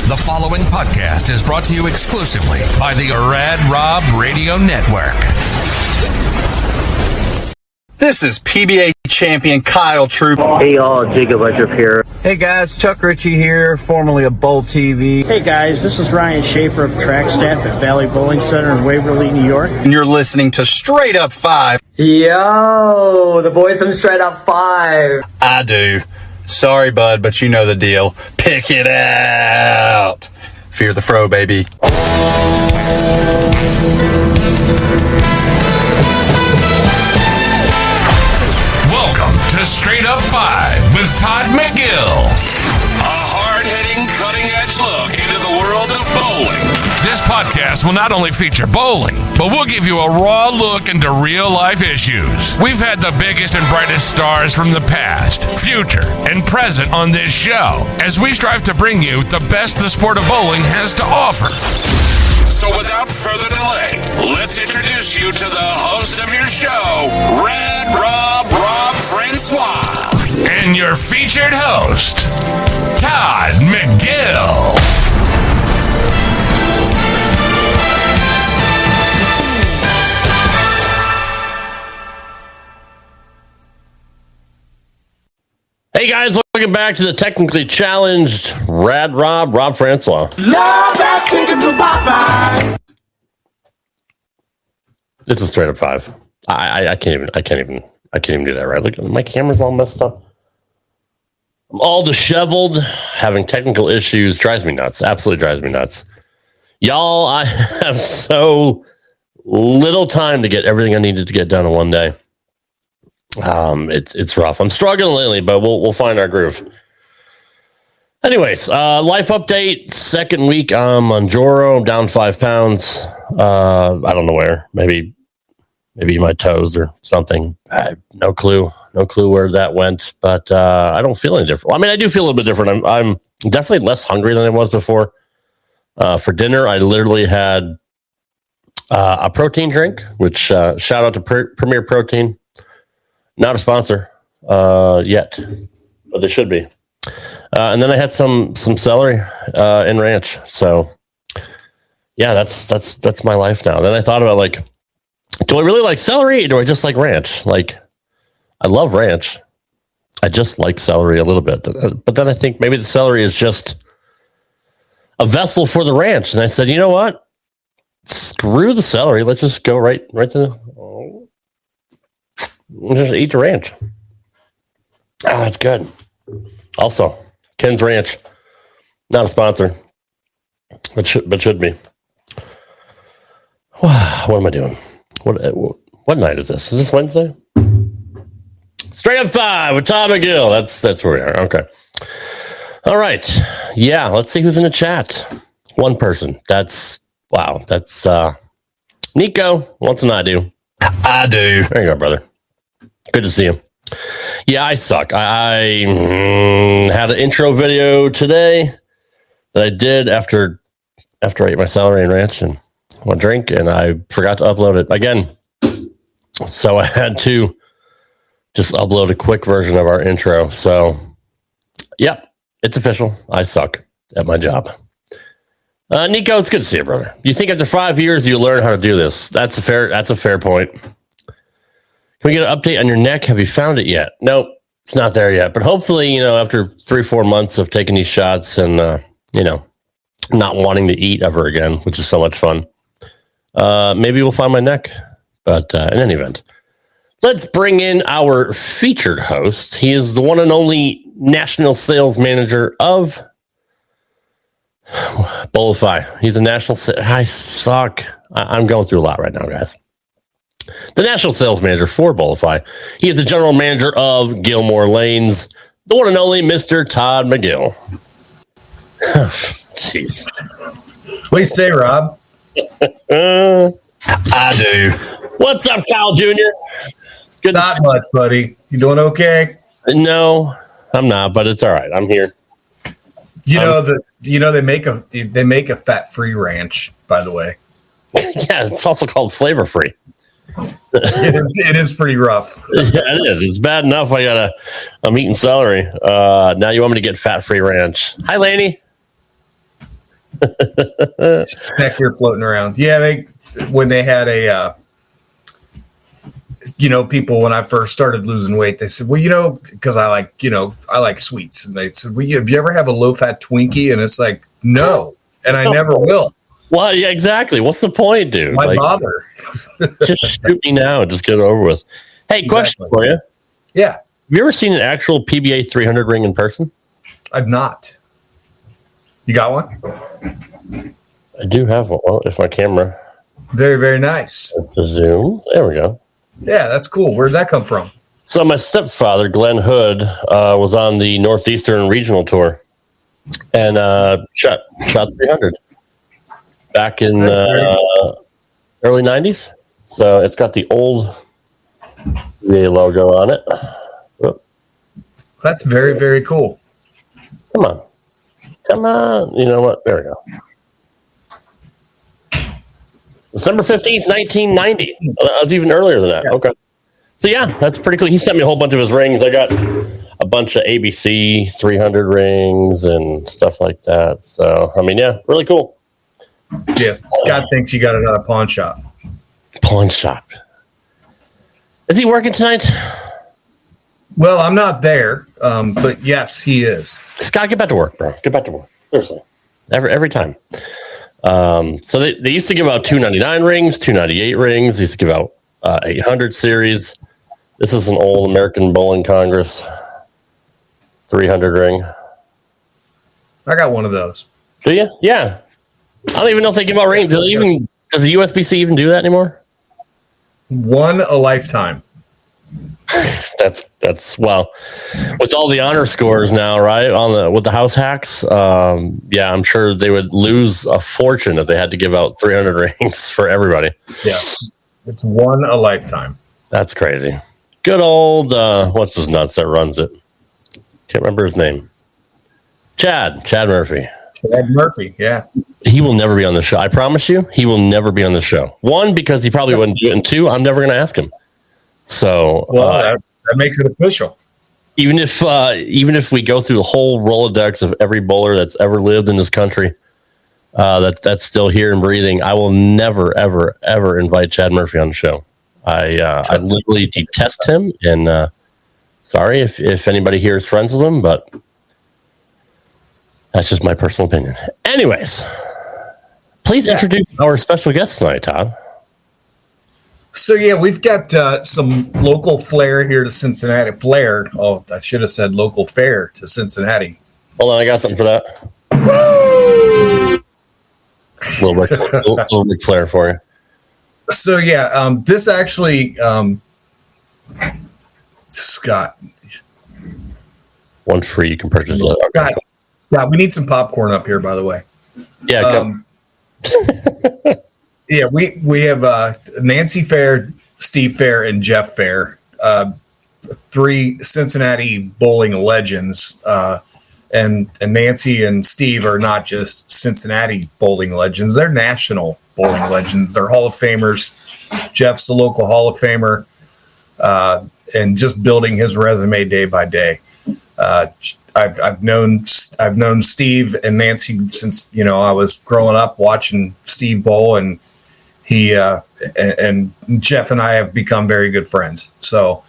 The following podcast is brought to you exclusively by the Rad Rob Radio Network. This is PBA champion Kyle Troop. Hey y'all, Jacob Ledger here. Hey guys, Chuck Ritchie here, formerly of Bowl TV. Hey guys, this is Ryan Schaefer of track staff at Valley Bowling Center in Waverly, New York. And you're listening to Straight Up 5. Yo, the boys from Straight Up 5. I do. Sorry, bud, but you know the deal. Pick it out. Fear the fro, baby. Welcome to Straight Up 5 with Todd McGill. A hard-hitting, cutting-edge look into the world of bowling. This podcast will not only feature bowling, but we'll give you a raw look into real-life issues. We've had the biggest and brightest stars from the past, future, and present on this show as we strive to bring you the best the sport of bowling has to offer. So without further delay, let's introduce you to the host of your show, Rad Rob Francois, and your featured host, Todd McGill. Hey guys, welcome back to the technically challenged Rad Rob Francois. Love that chicken from Popeyes. This is Straight Up 5. I can't even do that right. Look, my camera's all messed up. I'm all disheveled, having technical issues. Drives me nuts. Absolutely drives me nuts. Y'all, I have so little time to get everything I needed to get done in one day. It's rough. I'm struggling lately, but we'll find our groove. Anyways, life update. Second week I'm on Joro. I'm down 5 pounds. I don't know where. Maybe my toes or something. I have no clue where that went. But I don't feel any different. Well, I mean, I do feel a little bit different. I'm definitely less hungry than I was before. For dinner, I literally had a protein drink, which shout out to Premier Protein. Not a sponsor yet, but they should be. And then I had some celery and ranch. So yeah, that's my life now. Then I thought about, like, do I really like celery or do I just like ranch? Like, I love ranch. I just like celery a little bit. But then I think maybe the celery is just a vessel for the ranch. And I said, you know what? Screw the celery. Let's just go right to just eat the ranch. That's good. Also, Ken's Ranch, not a sponsor, but should be. What am I doing? What night is this? Is this Wednesday? Straight Up 5 with Todd McGill. That's where we are. Okay. All right. Yeah. Let's see who's in the chat. One person. That's Nico. Wants an I do. I do. There you go, brother. Good to see you. Yeah, I suck. I had an intro video today that I did after I ate my celery and ranch and one drink, and I forgot to upload it again. So I had to just upload a quick version of our intro. So, yep, it's official. I suck at my job. Nico, it's good to see you, brother. You think after 5 years you learn how to do this? That's a fair point. Can we get an update on your neck? Have you found it yet? Nope, it's not there yet. But hopefully, after 3-4 months of taking these shots and, not wanting to eat ever again, which is so much fun, maybe we'll find my neck. But in any event, let's bring in our featured host. He is the one and only national sales manager of Bullify. He's a national. I suck. I'm going through a lot right now, guys. The national sales manager for Bullify. He is the general manager of Gilmore Lanes, the one and only Mr. Todd McGill. Jeez. What do you say, Rob? I do. What's up, Kyle Jr.? Good. Not much, buddy. You doing okay? No, I'm not, but it's all right. I'm here. They make a fat-free ranch, by the way. Yeah, it's also called flavor-free. It is pretty rough. Yeah, it is. It's bad enough I'm eating celery. Now you want me to get fat-free ranch. Hi, Laney. Back here floating around. Yeah, when they had a, people when I first started losing weight, they said, well, because I like sweets, and they said, well, have you ever have a low-fat Twinkie? And it's like, no, and I never will. Well, yeah, exactly. What's the point, dude? Why bother? Just shoot me now. Just get it over with. Hey, question for you. Yeah. Have you ever seen an actual PBA 300 ring in person? I've not. You got one? I do have one. Well, if my camera. Very, very nice. The zoom. There we go. Yeah, that's cool. Where'd that come from? So my stepfather, Glenn Hood, was on the Northeastern Regional Tour and shot 300 back in early 90s. So it's got the old PBA logo on it. Whoop. That's very, very cool. Come on. You know what? There we go. December 15th, 1990. That was even earlier than that. Yeah. Okay. So, yeah, that's pretty cool. He sent me a whole bunch of his rings. I got a bunch of ABC 300 rings and stuff like that. So, I mean, yeah, really cool. Yes. Scott thinks you got it at a pawn shop. Pawn shop. Is he working tonight? Well, I'm not there, but yes, he is. Scott, get back to work, bro. Get back to work. Seriously. Every time. So they used to give out 299 rings, 298 rings. They used to give out 800 series. This is an old American Bowling Congress 300 ring. I got one of those. Do you? Yeah. I don't even know if they give out rings. Does the USBC even do that anymore? One a lifetime. That's well, with all the honor scores now, right? With the house hacks, yeah, I'm sure they would lose a fortune if they had to give out 300 rings for everybody. Yeah, it's one a lifetime. That's crazy. Good old what's his nuts that runs it? Can't remember his name. Chad Murphy. Chad Murphy, yeah. He will never be on the show. I promise you, he will never be on the show. One, because he probably wouldn't do it, and two, I'm never going to ask him. So, that makes it official. Even if we go through the whole Rolodex of every bowler that's ever lived in this country, that's still here and breathing, I will never, ever, ever invite Chad Murphy on the show. I literally detest him, and sorry if anybody here is friends with him, but that's just my personal opinion. Anyways, please introduce our special guest tonight, Todd. So, yeah, we've got some local flair here to Cincinnati. Flair. Oh, I should have said local fare to Cincinnati. Hold on, I got something for that. little Ric Flair for you. So, yeah, this actually, Scott. One free, you can purchase it. Scott, we need some popcorn up here, by the way. Yeah, yeah, we have Nancy Fehr, Steve Fehr, and Jeff Fehr, three Cincinnati bowling legends. And Nancy and Steve are not just Cincinnati bowling legends; they're national bowling legends. They're Hall of Famers. Jeff's the local Hall of Famer, and just building his resume day by day. I've known Steve and Nancy since I was growing up watching Steve bowl, and he and Jeff and I have become very good friends. So,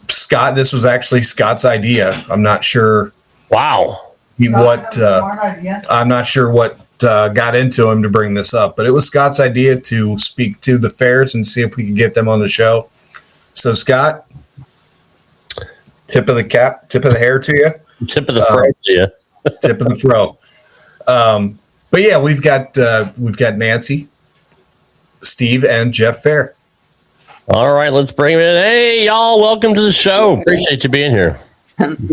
Scott, this was actually Scott's idea. I'm not sure. Wow. I'm not sure what got into him to bring this up, but it was Scott's idea to speak to the Fehrs and see if we could get them on the show. So, Scott, tip of the hair to you. Tip of the fro to you. Tip of the fro. But yeah, we've got Nancy, Steve, and Jeff Fehr. All right, let's bring him in. Hey, y'all, welcome to the show. Appreciate you being here.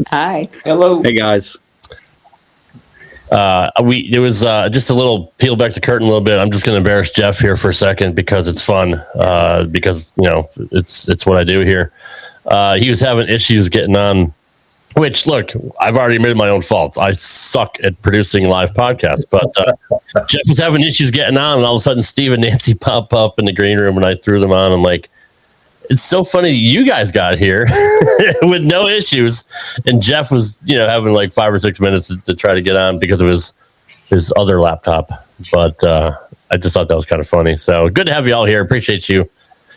Hi. Hello. Hey, guys. It was just a little peel back the curtain a little bit. I'm just going to embarrass Jeff here for a second because it's fun. Because it's what I do here. He was having issues getting on. Which, look, I've already admitted my own faults. I suck at producing live podcasts. But Jeff was having issues getting on, and all of a sudden Steve and Nancy pop up in the green room, and I threw them on. I'm like, it's so funny you guys got here with no issues. And Jeff was, having like 5 or 6 minutes to try to get on because of his his other laptop. But I just thought that was kind of funny. So good to have you all here. Appreciate you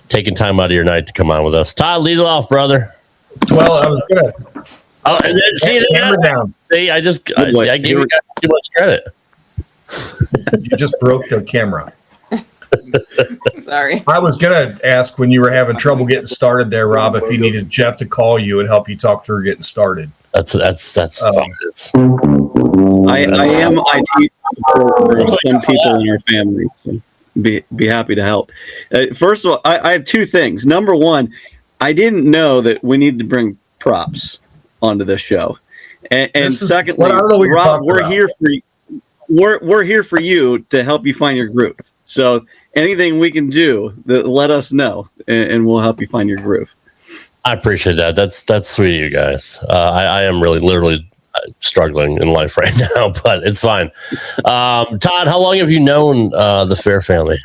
taking time out of your night to come on with us. Todd, lead it off, brother. Well, I was gonna. Oh, and then, see, down. See, I gave you guys too much credit. You just broke the camera. Sorry. I was gonna ask when you were having trouble getting started there, Rob, if you needed Jeff to call you and help you talk through getting started. That's fine. I am IT support for some people in our family, so be happy to help. First of all, I have two things. Number one, I didn't know that we needed to bring props onto this show, and secondly, Rob, we're here for you. We're here for you to help you find your groove. So anything we can do, let us know, and we'll help you find your groove. I appreciate that. That's sweet of you guys. I am really literally struggling in life right now, but it's fine. Todd, how long have you known the Fehr family?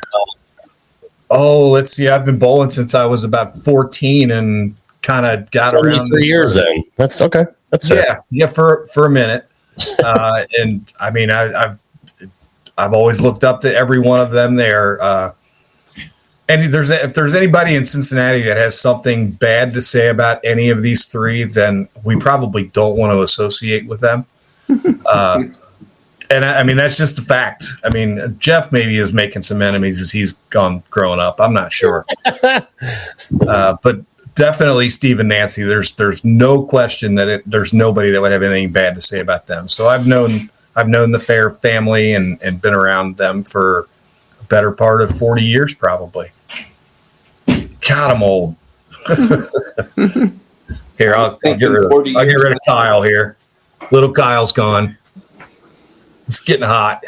Oh, let's see. I've been bowling since I was about 14 and kind of got around 3 years then. That's okay. That's fair. Yeah, for a minute. And I mean, I've always looked up to every one of them there. And if there's anybody in Cincinnati that has something bad to say about any of these three, then we probably don't want to associate with them. And I mean, that's just a fact. I mean, Jeff maybe is making some enemies as he's gone growing up. I'm not sure. But definitely Steve and Nancy, there's no question that there's nobody that would have anything bad to say about them. So I've known the Fehr family and been around them for a better part of 40 years, probably. God, I'm old. Here, I'll get rid of Kyle here. Little Kyle's gone. It's getting hot.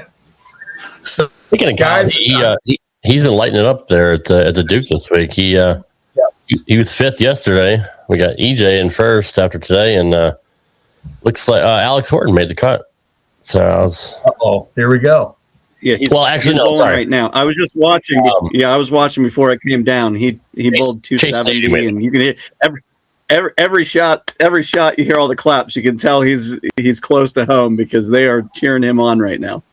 So, speaking of guys, he's been lighting it up there at the Duke this week. He was fifth yesterday. We got EJ in first after today, and looks like Alex Horton made the cut. So here we go. Yeah, he's right now. I was just watching. I was watching before I came down. He bowled 270, and you can hear every shot. Every shot, you hear all the claps. You can tell he's close to home because they are cheering him on right now.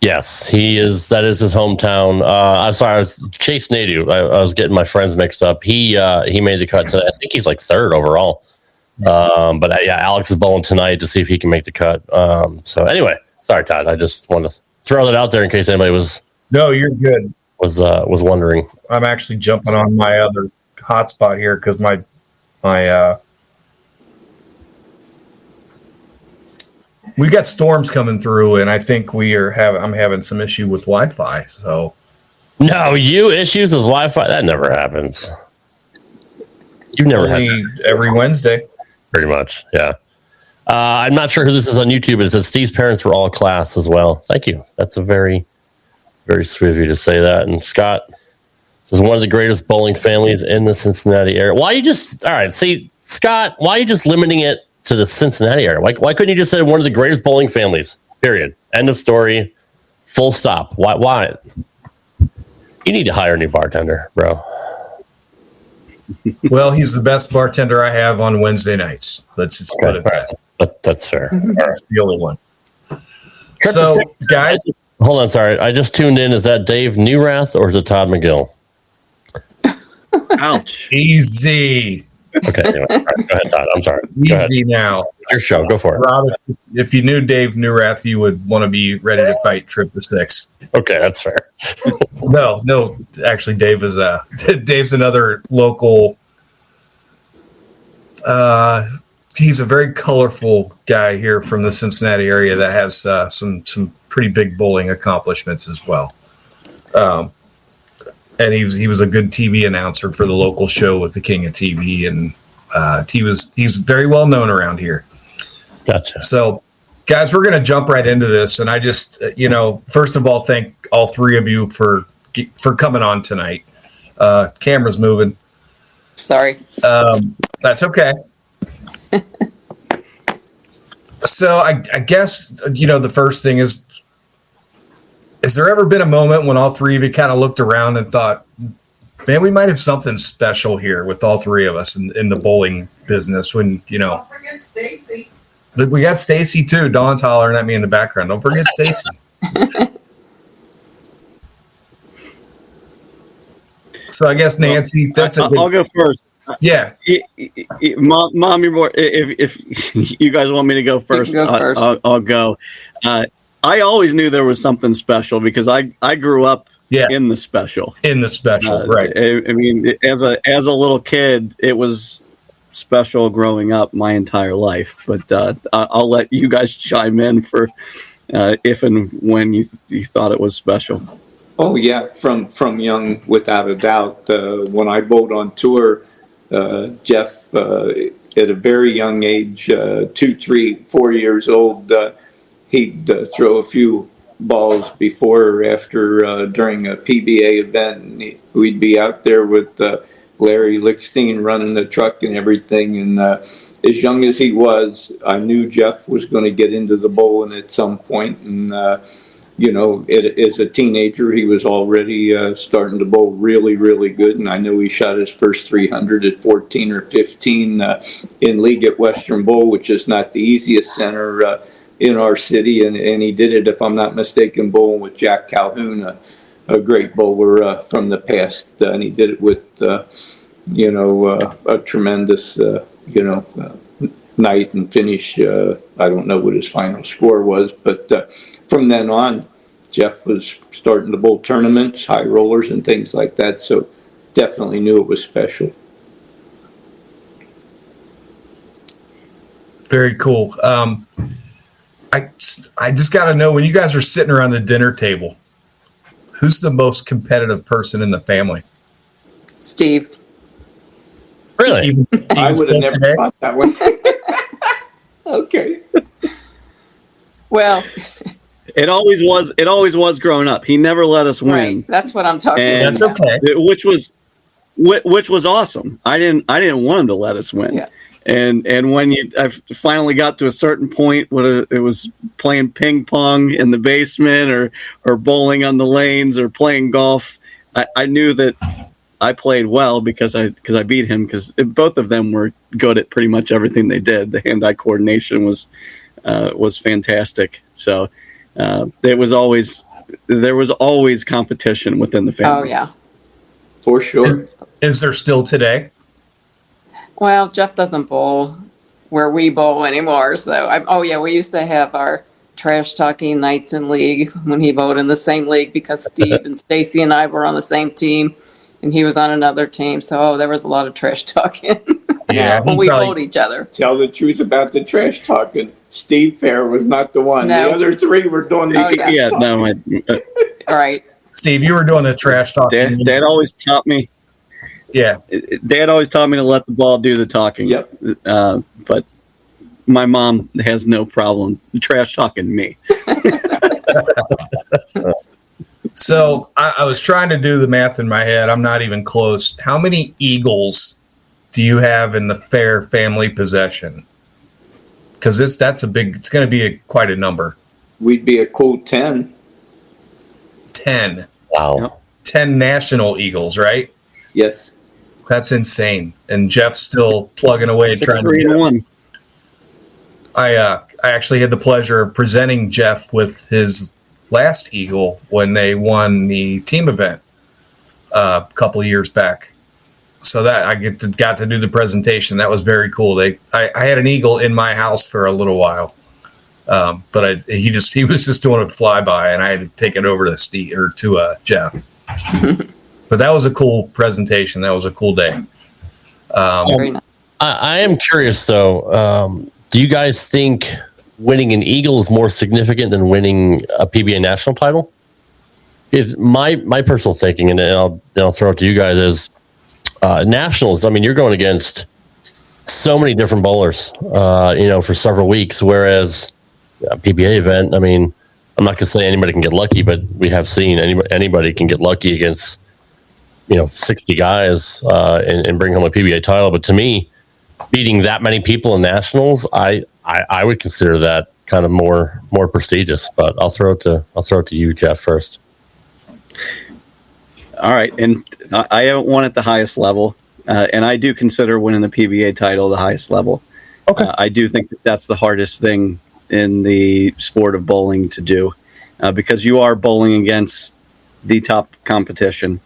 Yes, he is. That is his hometown. I'm sorry, I was Chase Nadu. I was getting my friends mixed up. He made the cut today. I think he's like third overall. But Alex is bowling tonight to see if he can make the cut. So anyway, sorry, Todd. I just want to throw that out there in case anybody was. No, you're good. Was wondering. I'm actually jumping on my other hotspot here because my we got storms coming through, and I think I'm having some issue with Wi-Fi. So, no, issues with Wi-Fi? That never happens. You've never had that every Wednesday, pretty much. Yeah. I'm not sure who this is on YouTube, but it says Steve's parents were all class as well. Thank you. That's a very, very sweet of you to say that. And Scott is one of the greatest bowling families in the Cincinnati area. Scott, why are you just limiting it to the Cincinnati area? Why couldn't you just say one of the greatest bowling families? Period. End of story. Full stop. Why? You need to hire a new bartender, bro. Well, he's the best bartender I have on Wednesday nights. Let's just put it that. That's fair. That's the only one. So, guys, hold on. Sorry, I just tuned in. Is that Dave Newrath or is it Todd McGill? Ouch. Easy. Okay. Anyway. All right, go ahead, Todd. I'm sorry. Easy now. It's your show. Go for it. Rob, if you knew Dave Newrath, you would want to be ready to fight Trip to Six. Okay, that's fair. No. Actually, Dave's another local. He's a very colorful guy here from the Cincinnati area that has some pretty big bowling accomplishments as well. And he was a good TV announcer for the local show with the King of TV, and he's very well known around here. Gotcha. So, guys, we're going to jump right into this, and I just first of all, thank all three of you for coming on tonight. Camera's moving. Sorry. That's okay. So I guess, the first thing is there ever been a moment when all three of you kind of looked around and thought, man, we might have something special here with all three of us in the bowling business when, Don't forget Stacy. Look, we got Stacy too. Dawn's hollering at me in the background. Don't forget Stacy. So I guess Nancy, that's a good, I'll go first. yeah. Mom, you're more. If you guys want me to go first, I'll go. I always knew there was something special because I grew up in the special. Right. I mean, as a little kid, it was special growing up my entire life. But I'll let you guys chime in for if and when you thought it was special. Oh yeah, from young, without a doubt. When I bowled on tour, Jeff, at a very young age, 2, 3, 4 years old, he'd throw a few balls before or after during a PBA event. We'd be out there with Larry Lickstein running the truck and everything. And as young as he was, I knew Jeff was going to get into the bowling at some point. And as a teenager, he was already starting to bowl really, really good. And I know he shot his first 300 at 14 or 15 in league at Western Bowl, which is not the easiest center in our city. And he did it, if I'm not mistaken, bowling with Jack Calhoun, a great bowler from the past. And he did it with, a tremendous, night and finish. I don't know what his final score was, but from then on, Jeff was starting to bowl tournaments, high rollers, and things like that. So definitely knew it was special. Very cool. I just got to know, when you guys are sitting around the dinner table, who's the most competitive person in the family? Steve. Really? Even I would have never today? thought that one. Okay. Well, It always was growing up. He never let us win. right. That's what I'm talking And about. That's okay. Which was awesome. I didn't want him to let us win. Yeah. And when I finally got to a certain point, whether it was playing ping pong in the basement or bowling on the lanes or playing golf, I knew that I played well because I beat him, because both of them were good at pretty much everything they did. The hand-eye coordination was fantastic. So there was always competition within the family. Oh, yeah. For sure. Is there still today? Well, Jeff doesn't bowl where we bowl anymore. So, we used to have our trash talking nights in league when he bowled in the same league, because Steve and Stacy and I were on the same team and he was on another team. So, there was a lot of trash talking when we bowled each other. Tell the truth about the trash talking. Steve Fehr was not the one. No. The other three were doing the trash Yeah, talking. no, All right. Steve, you were doing the trash talking. Dad always taught me. Yeah. Dad always taught me to let the ball do the talking. Yep. But my mom has no problem trash talking me. So I was trying to do the math in my head. I'm not even close. How many eagles do you have in the Fehr family possession? Because it's going to be quite a number. We'd be a cool 10. 10. Wow. 10 national eagles, right? Yes. That's insane. And Jeff's still plugging away, trying to 6-3-1. I actually had the pleasure of presenting Jeff with his last eagle when they won the team event a couple of years back. So that I got to do the presentation. That was very cool. I had an eagle in my house for a little while, but he was just doing a flyby, and I had to take it over to Steve or to Jeff. But that was a cool presentation. That was a cool day. Very nice. I am curious, though. Do you guys think winning an eagle is more significant than winning a PBA national title? Is my personal thinking, and I'll throw it to you guys, is nationals. I mean, you're going against so many different bowlers, for several weeks. Whereas a PBA event, I mean, I'm not going to say anybody can get lucky, but we have seen anybody can get lucky against 60 guys and bring home a PBA title. But to me, beating that many people in nationals, I would consider that kind of more prestigious. But I'll throw it to you, Jeff, first. All right, and I haven't won at the highest level, and I do consider winning the PBA title the highest level. Okay. I do think that's the hardest thing in the sport of bowling to do, because you are bowling against the top competition,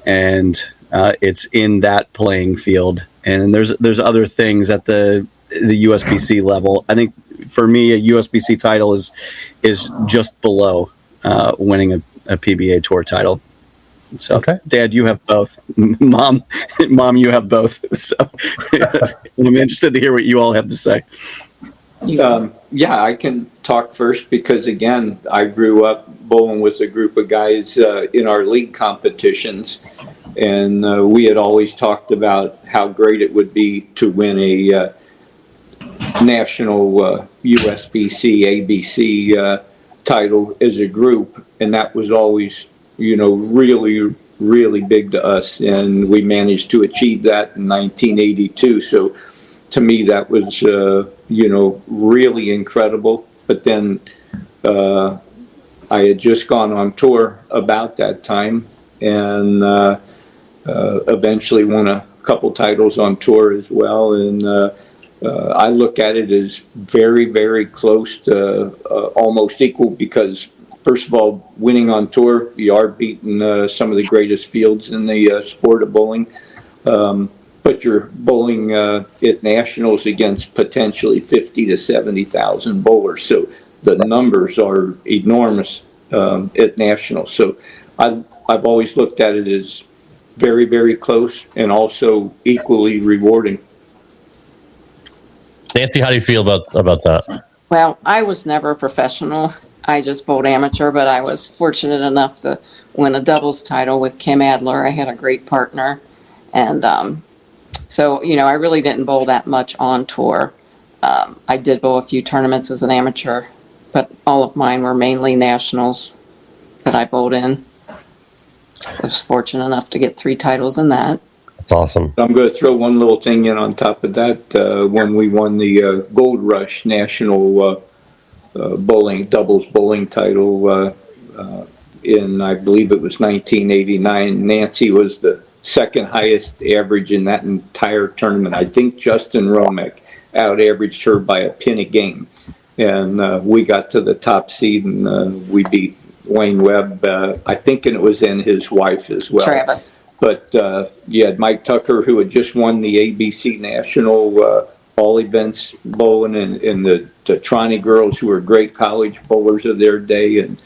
and it's in that playing field. And there's other things at the USBC level. I think for me, a USBC title is just below winning a PBA Tour title. So, okay. Dad, you have both. Mom, you have both. So, I'm interested to hear what you all have to say. Yeah, I can talk first because, again, I grew up bowling with a group of guys in our league competitions, and we had always talked about how great it would be to win a national USBC, ABC title as a group, and that was always, really, really big to us, and we managed to achieve that in 1982. So to me, that was, really incredible. But then I had just gone on tour about that time, and eventually won a couple titles on tour as well. And I look at it as very, very close to almost equal, because first of all, winning on tour, you are beating some of the greatest fields in the sport of bowling. But you're bowling at nationals against potentially 50 to 70,000 bowlers. So the numbers are enormous at nationals. So I've always looked at it as very, very close and also equally rewarding. Nancy, how do you feel about that? Well, I was never a professional. I just bowled amateur, but I was fortunate enough to win a doubles title with Kim Adler. I had a great partner. And so, I really didn't bowl that much on tour. I did bowl a few tournaments as an amateur, but all of mine were mainly nationals that I bowled in. I was fortunate enough to get 3 titles in that. That's awesome. I'm going to throw one little thing in on top of that. When we won the Gold Rush National doubles bowling title in, I believe it was 1989, Nancy was the second highest average in that entire tournament. I think Justin Romek out-averaged her by a pin a game. And we got to the top seed, and we beat Wayne Webb, I think, and it was in his wife as well. Travis. But you had Mike Tucker, who had just won the ABC National all events bowling, and the Trani girls, who were great college bowlers of their day, and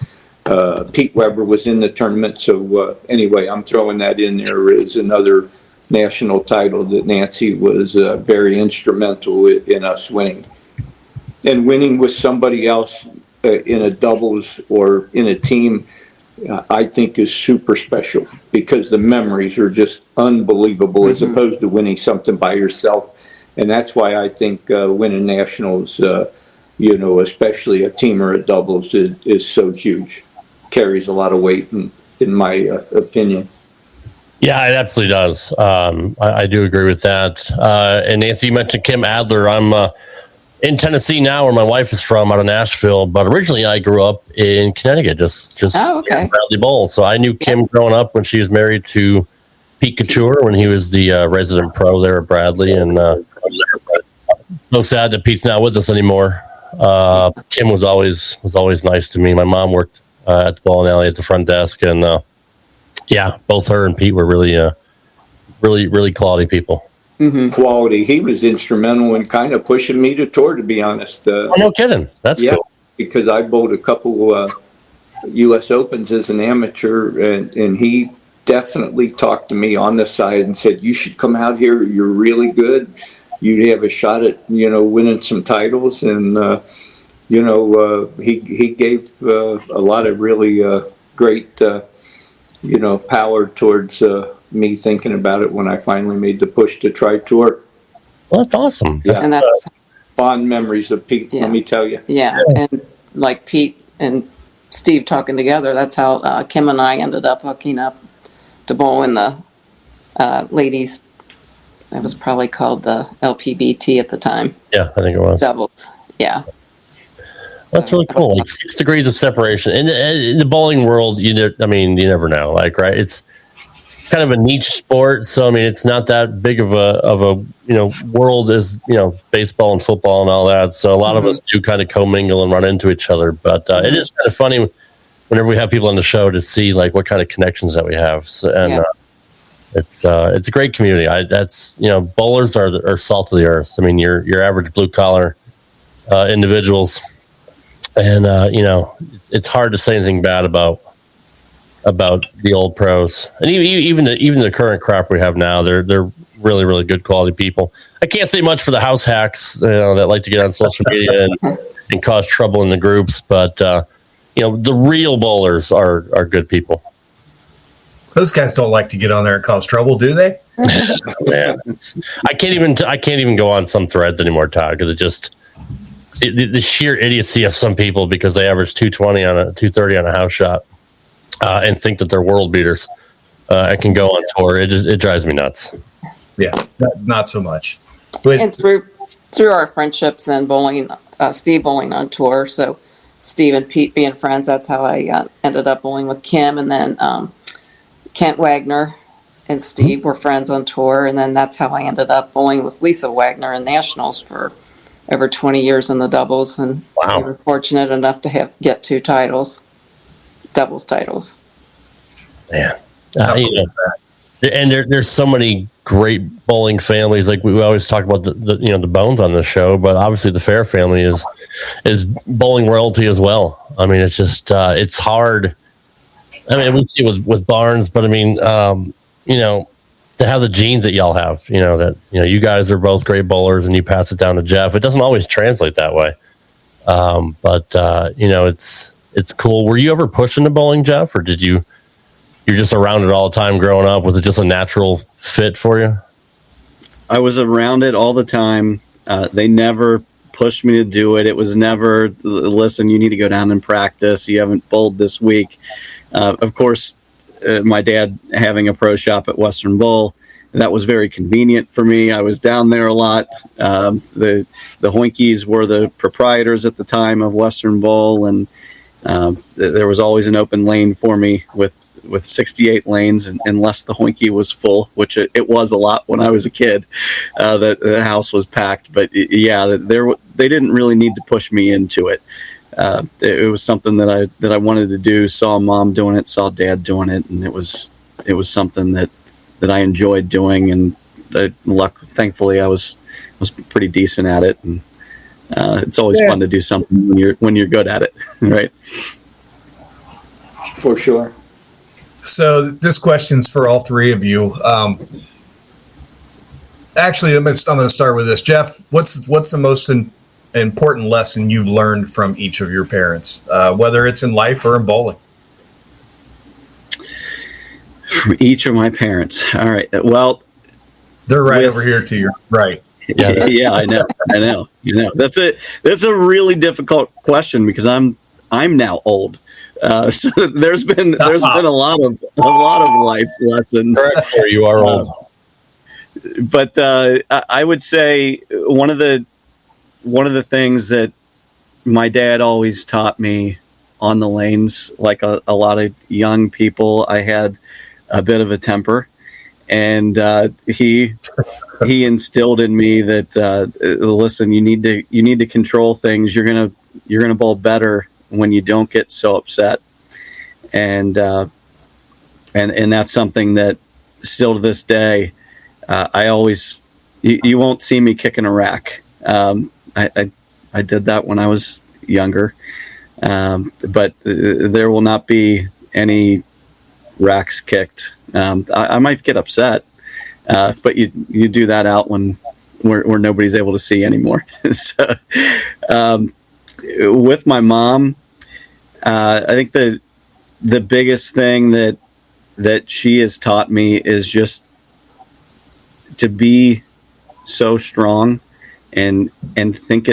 Pete Weber was in the tournament. So anyway, I'm throwing that in there as another national title that Nancy was very instrumental in us winning. And winning with somebody else in a doubles or in a team, I think is super special, because the memories are just unbelievable, as opposed to winning something by yourself. And that's why I think winning nationals, especially a team or a doubles, is so huge. Carries a lot of weight, in my opinion. Yeah, it absolutely does. I do agree with that. And Nancy, you mentioned Kim Adler. I'm in Tennessee now, where my wife is from, out of Nashville. But originally, I grew up in Connecticut, just Bradley Bowl. So I knew Kim growing up when she was married to Pete Couture, when he was the resident pro there at Bradley. And so sad that Pete's not with us anymore. Kim was always nice to me. My mom worked at the bowling alley at the front desk, and both her and Pete were really quality people. Quality. He was instrumental in kind of pushing me to tour, to be honest. No kidding. That's cool. Because I bowled a couple U.S. Opens as an amateur, and he definitely talked to me on the side and said, "You should come out here. You're really good. You have a shot at winning some titles." And he gave a lot of really great power towards me thinking about it when I finally made the push to try tour. Well, that's awesome. And that's fond memories of Pete, let me tell you. Yeah, and like Pete and Steve talking together, that's how Kim and I ended up hooking up to bowl in the ladies. It was probably called the LPBT at the time. Yeah, I think it was. Doubles. Yeah. That's really cool. Like 6 degrees of separation in the bowling world. You never know. Like, right? It's kind of a niche sport. So, I mean, it's not that big of a world as, baseball and football and all that. So a lot of us do kind of commingle and run into each other, but it is kind of funny whenever we have people on the show to see like what kind of connections that we have. So, and it's a great community. Bowlers are salt of the earth. I mean, your average blue collar individuals, and it's hard to say anything bad about the old pros, and even the current crop we have now. They're really, really good quality people. I can't say much for the house hacks, that like to get on social media and cause trouble in the groups, but the real bowlers are good people. Those guys don't like to get on there and cause trouble, do they? Man, I can't even go on some threads anymore, Todd, because the sheer idiocy of some people because they average 230 on a house shot and think that they're world beaters. I can go on tour. It drives me nuts. Yeah, not so much. And through our friendships and bowling, Steve bowling on tour. So Steve and Pete being friends, that's how I ended up bowling with Kim, and then Kent Wagner and Steve were friends on tour, and then that's how I ended up bowling with Lisa Wagner in nationals for over 20 years in the doubles, and we were fortunate enough to get 2 doubles titles. Yeah, and there's so many great bowling families. Like we always talk about the Bones on the show, but obviously the Fehr family is bowling royalty as well. I mean, it's just it's hard. I mean, we see it with Barnes, but I mean, to have the genes that y'all have, you guys are both great bowlers and you pass it down to Jeff. It doesn't always translate that way. But it's cool. Were you ever pushing the bowling, Jeff, or you're just around it all the time growing up? Was it just a natural fit for you? I was around it all the time. They never pushed me to do it. It was never, listen, you need to go down and practice. You haven't bowled this week. Of course, my dad having a pro shop at Western Bowl, that was very convenient for me. I was down there a lot. The Hoinkes were the proprietors at the time of Western Bowl, and there was always an open lane for me with 68 lanes, unless the Hoinke was full, which it was a lot when I was a kid. The house was packed, but they didn't really need to push me into it. It was something that I wanted to do. Saw Mom doing it, saw Dad doing it, and it was something that I enjoyed doing. And thankfully, I was pretty decent at it. And it's always fun to do something when you're good at it, right? For sure. So this question's for all three of you. Actually, I'm going to start with this. Jeff, what's the most important lesson you've learned from each of your parents, whether it's in life or in bowling? From each of my parents. All right. Well, they're right over here to your right. Yeah, I know. That's a really difficult question because I'm now old. So there's been a lot of life lessons. Correct, sir, you are old. But I would say one of the things that my dad always taught me on the lanes, like a lot of young people, I had a bit of a temper, and he instilled in me that listen, you need to control things. You're gonna bowl better when you don't get so upset, and that's something that still to this day, I always, you won't see me kicking a rack. I did that when I was younger, but there will not be any racks kicked. I might get upset, but you do that out when where nobody's able to see anymore. So, with my mom, I think the biggest thing that she has taught me is just to be so strong and think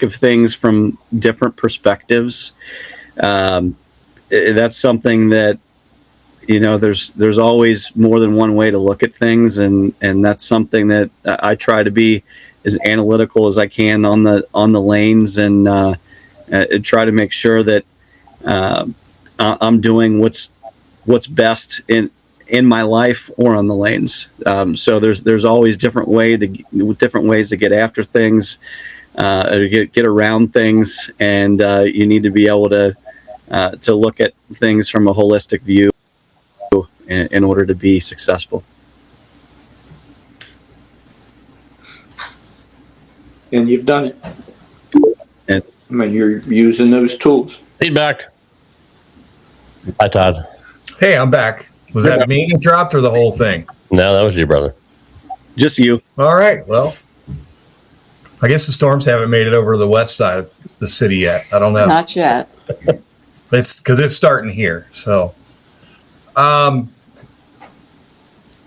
of things from different perspectives. That's something that, there's always more than one way to look at things, and that's something that I try to be as analytical as I can on the lanes, and try to make sure that I'm doing what's best in my life or on the lanes. So there's always different ways to get after things, or get around things, and you need to be able to look at things from a holistic view in order to be successful. And you've done it. And I mean, you're using those tools. Feedback. Hi, Todd. Hey, I'm back. Was that me that dropped or the whole thing? No, that was you, brother. Just you. All right. Well, I guess the storms haven't made it over the west side of the city yet. I don't know. Not yet. It's because it's starting here. So,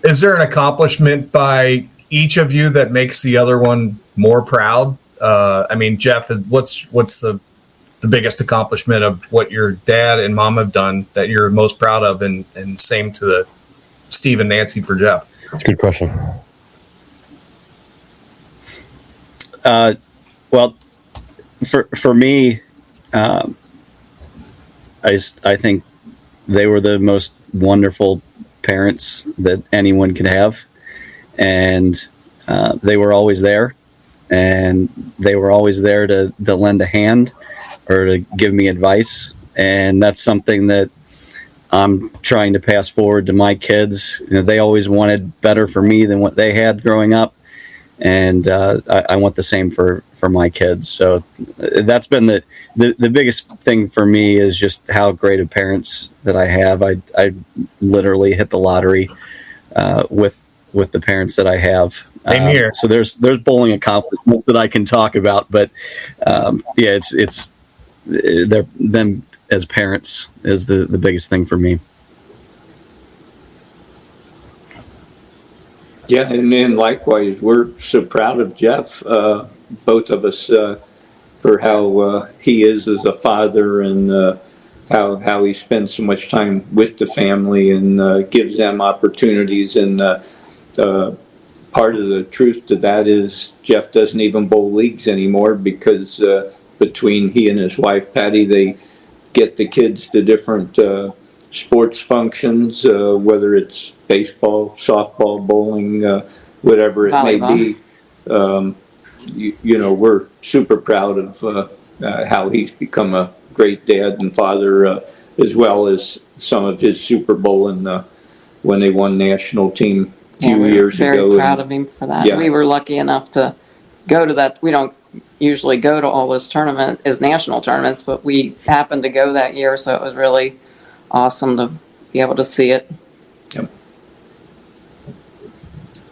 is there an accomplishment by each of you that makes the other one more proud? I mean, Jeff, what's the biggest accomplishment of what your dad and mom have done that you're most proud of, and same to the Steve and Nancy for Jeff? That's a good question. Well, for me, I think they were the most wonderful parents that anyone could have, and they were always there, and they were always there to lend a hand or to give me advice, and that's something that I'm trying to pass forward to my kids. You know, they always wanted better for me than what they had growing up, and I want the same for my kids. So that's been the biggest thing for me, is just how great of parents that I have. I literally hit the lottery with the parents that I have. Same here. So there's bowling accomplishments that I can talk about, but yeah, it's them as parents is the biggest thing for me. Yeah, and then likewise, we're so proud of Jeff, both of us, for how he is as a father, and how he spends so much time with the family and gives them opportunities. And part of the truth to that is Jeff doesn't even bowl leagues anymore, because between he and his wife Patty, they get the kids to different sports functions, whether it's baseball, softball, bowling, whatever it may be. You know, we're super proud of how he's become a great dad and father, as well as some of his Super Bowl and when they won national team a few years ago. Very proud of him for that. Yeah. We were lucky enough to go to that. We don't usually go to all his national tournaments, but we happened to go that year, so it was really awesome to be able to see it. Yep.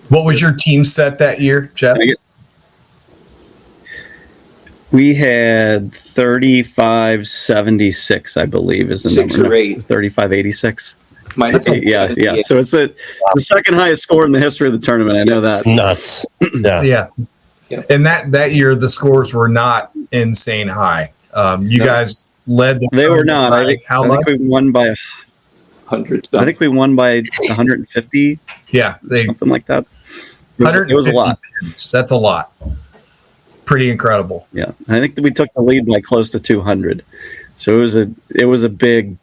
What was your team set that year, Jeff? We had 3576, I believe, is the 6 number. or 8. 3586. Yeah. Yeah. So it's the second highest score in the history of the tournament. I know that. It's nuts. Yeah. And that year, the scores were not insane high. You guys led. They were not. I think we won by 100. I think we won by 150. Yeah, something like that. It was a lot. That's a lot. Pretty incredible. Yeah, I think that we took the lead by close to 200. So it was a big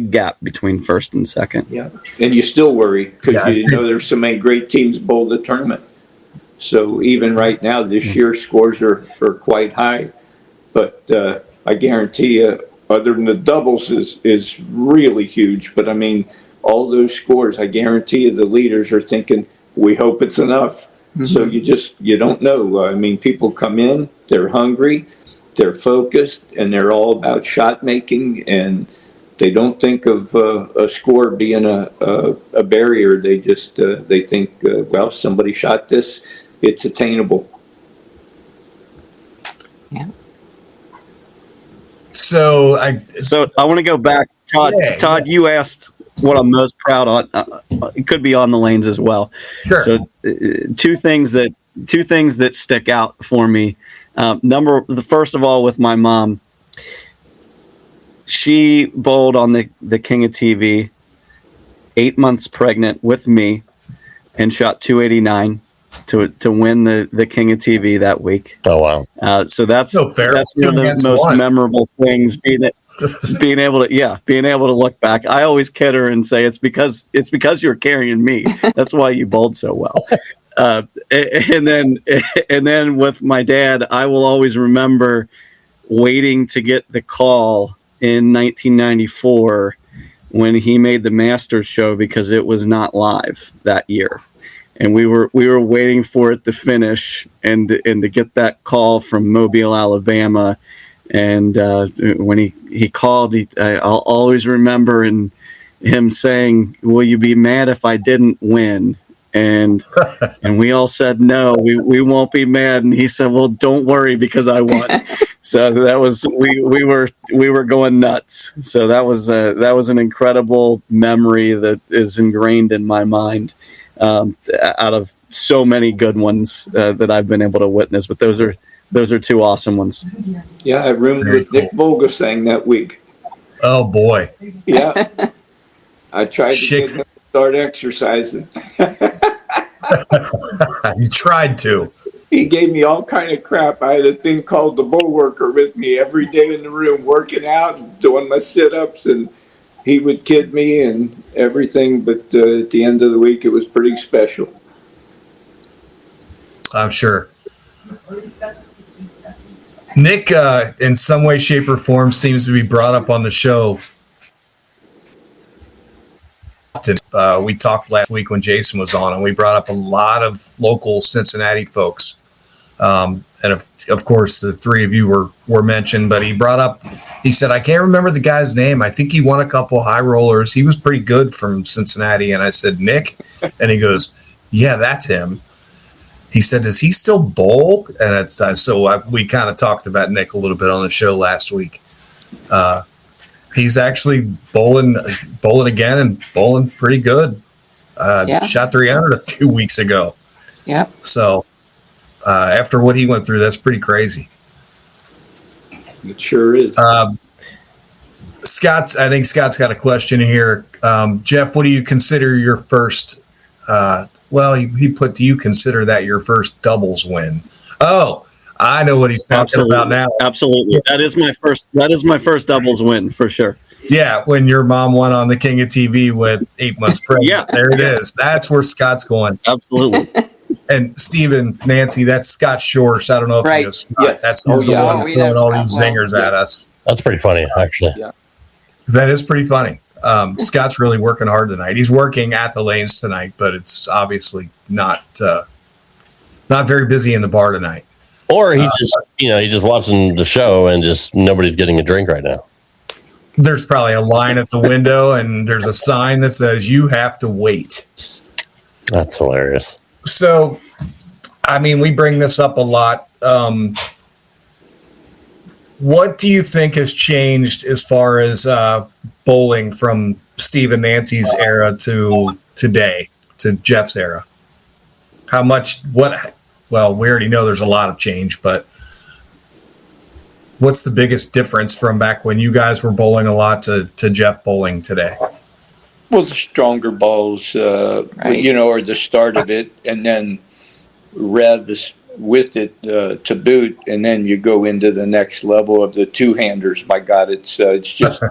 gap between first and second. Yeah, and you still worry because you know there's so many great teams bowl the tournament. So even right now, this year's scores are quite high, but I guarantee you, other than the doubles is really huge. But I mean, all those scores, I guarantee you, the leaders are thinking, we hope it's enough. Mm-hmm. So you don't know. I mean, people come in, they're hungry, they're focused, and they're all about shot making, and they don't think of a score being a barrier. They just they think, well, somebody shot this, it's attainable. Yeah. So I want to go back, Todd. Yeah, Todd, you asked what I'm most proud on. It could be on the lanes as well. Sure. So two things that stick out for me. First of all, with my mom, she bowled on the King of TV, 8 months pregnant with me, and shot 289 to win the King of TV that week. Oh wow! So that's No fair. one of the most memorable things. Being being able to look back. I always kid her and say it's because you're carrying me. That's why you bowled so well. And then with my dad, I will always remember waiting to get the call in 1994 when he made the Masters show because it was not live that year. And we were waiting for it to finish and to get that call from Mobile, Alabama. And when he called, I'll always remember him saying, "Will you be mad if I didn't win?" And we all said, "No, we won't be mad." And he said, "Well, don't worry because I won." So that was we were going nuts. So that was an incredible memory that is ingrained in my mind. Out of so many good ones that I've been able to witness, but those are two awesome ones. Yeah, I roomed with Nick Volgasang that week. Oh boy. Yeah. I tried to get him to start exercising. You tried to. He gave me all kind of crap. I had a thing called the bull worker with me every day in the room, working out and doing my sit-ups, and he would kid me and everything, but at the end of the week, it was pretty special. I'm sure. Nick, in some way, shape, or form, seems to be brought up on the show. We talked last week when Jason was on, and we brought up a lot of local Cincinnati folks. And of course, the three of you were mentioned, but he said, I can't remember the guy's name. I think he won a couple high rollers. He was pretty good from Cincinnati. And I said, Nick? And he goes, yeah, that's him. He said, does he still bowl? And we kind of talked about Nick a little bit on the show last week. He's actually bowling again and bowling pretty good. Shot 300 a few weeks ago. Yep. So after what he went through, that's pretty crazy. It sure is. I think Scott's got a question here. Jeff, what do you consider your first? He put, do you consider that your first doubles win? Oh, I know what he's talking about now. Absolutely. That is my first doubles win for sure. Yeah, when your mom won on the King of TV with 8 months pregnant. Yeah, there it is. That's where Scott's going. Absolutely. And Stephen, Nancy, that's Scott Shorsh. I don't know if you know Scott. Yes. That's the one throwing all these zingers at us. That's pretty funny, actually. Yeah. That is pretty funny. Scott's really working hard tonight. He's working at the lanes tonight, but it's obviously not very busy in the bar tonight. Or he's just watching the show and just nobody's getting a drink right now. There's probably a line at the window and there's a sign that says you have to wait. That's hilarious. So, I mean, we bring this up a lot. What do you think has changed as far as bowling from Steve and Nancy's era to today, to Jeff's era? How much, well, we already know there's a lot of change, but what's the biggest difference from back when you guys were bowling a lot to Jeff bowling today? Well, the stronger balls, are the start of it, and then revs with it to boot, and then you go into the next level of the two-handers. My God, it's just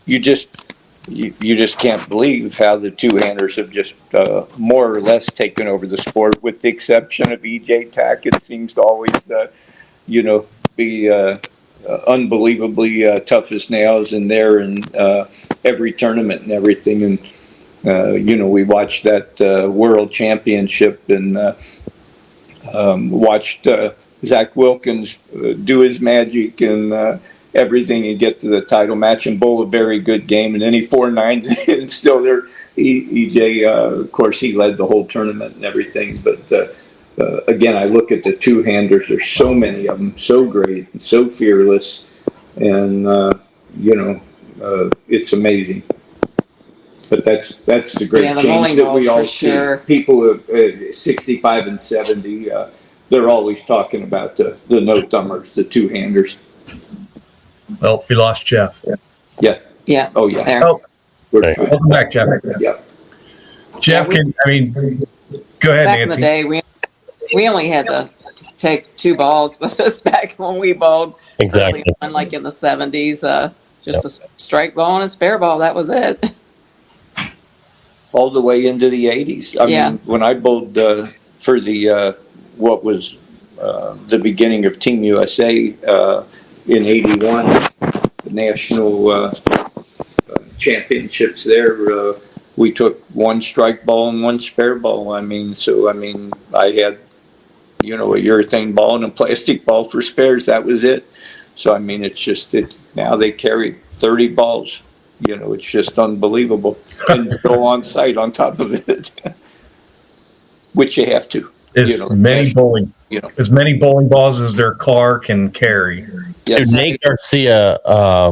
you just can't believe how the two-handers have just more or less taken over the sport, with the exception of EJ Tackett. Seems to always be unbelievably tough as nails in there in every tournament and everything. And we watched that World Championship and watched Zach Wilkins do his magic and everything and get to the title match and bowl a very good game. And then he 4-9 and still there. EJ, of course, he led the whole tournament and everything. But again, I look at the two-handers. There's so many of them, so great, and so fearless. And, it's amazing. But that's the great change that we all see. Sure. People 65 and 70, they're always talking about the no-thumbers, the two-handers. Well, we lost Jeff. Yeah. Yeah. Oh, yeah. There. Oh, welcome back, Jeff. Yeah. Jeff, go ahead, back Nancy. in the day, we only had to take two balls with us back when we bowled. Exactly. Like in the 70s. Just a strike ball and a spare ball. That was it. All the way into the 80s. I mean, when I bowled for the what was the beginning of Team USA in 81, the national championships there, we took one strike ball and one spare ball. I mean, I had, a urethane ball and a plastic ball for spares. That was it. So, I mean, it's just now they carry 30 balls. It's just unbelievable. And go on site on top of it, which you have to. As many bowling balls as their car can carry. Yes. Dude, Nate Garcia,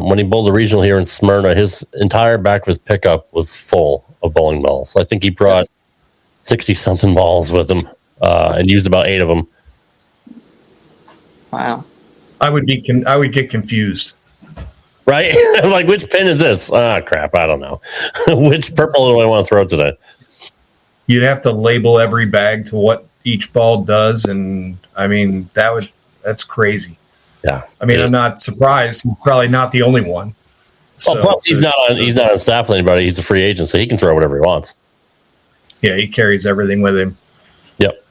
when he bowled the regional here in Smyrna, his entire back of his pickup was full of bowling balls. I think he brought 60-something balls with him and used about 8 of them. Wow. I would get confused. Right? Like, which pin is this? Crap, I don't know. Which purple do I want to throw today? You'd have to label every bag to what each ball does, and I mean that's crazy. Yeah. I mean, I'm not surprised. He's probably not the only one. Well, plus he's not on staff with anybody. He's a free agent, so he can throw whatever he wants. Yeah, he carries everything with him. Yep.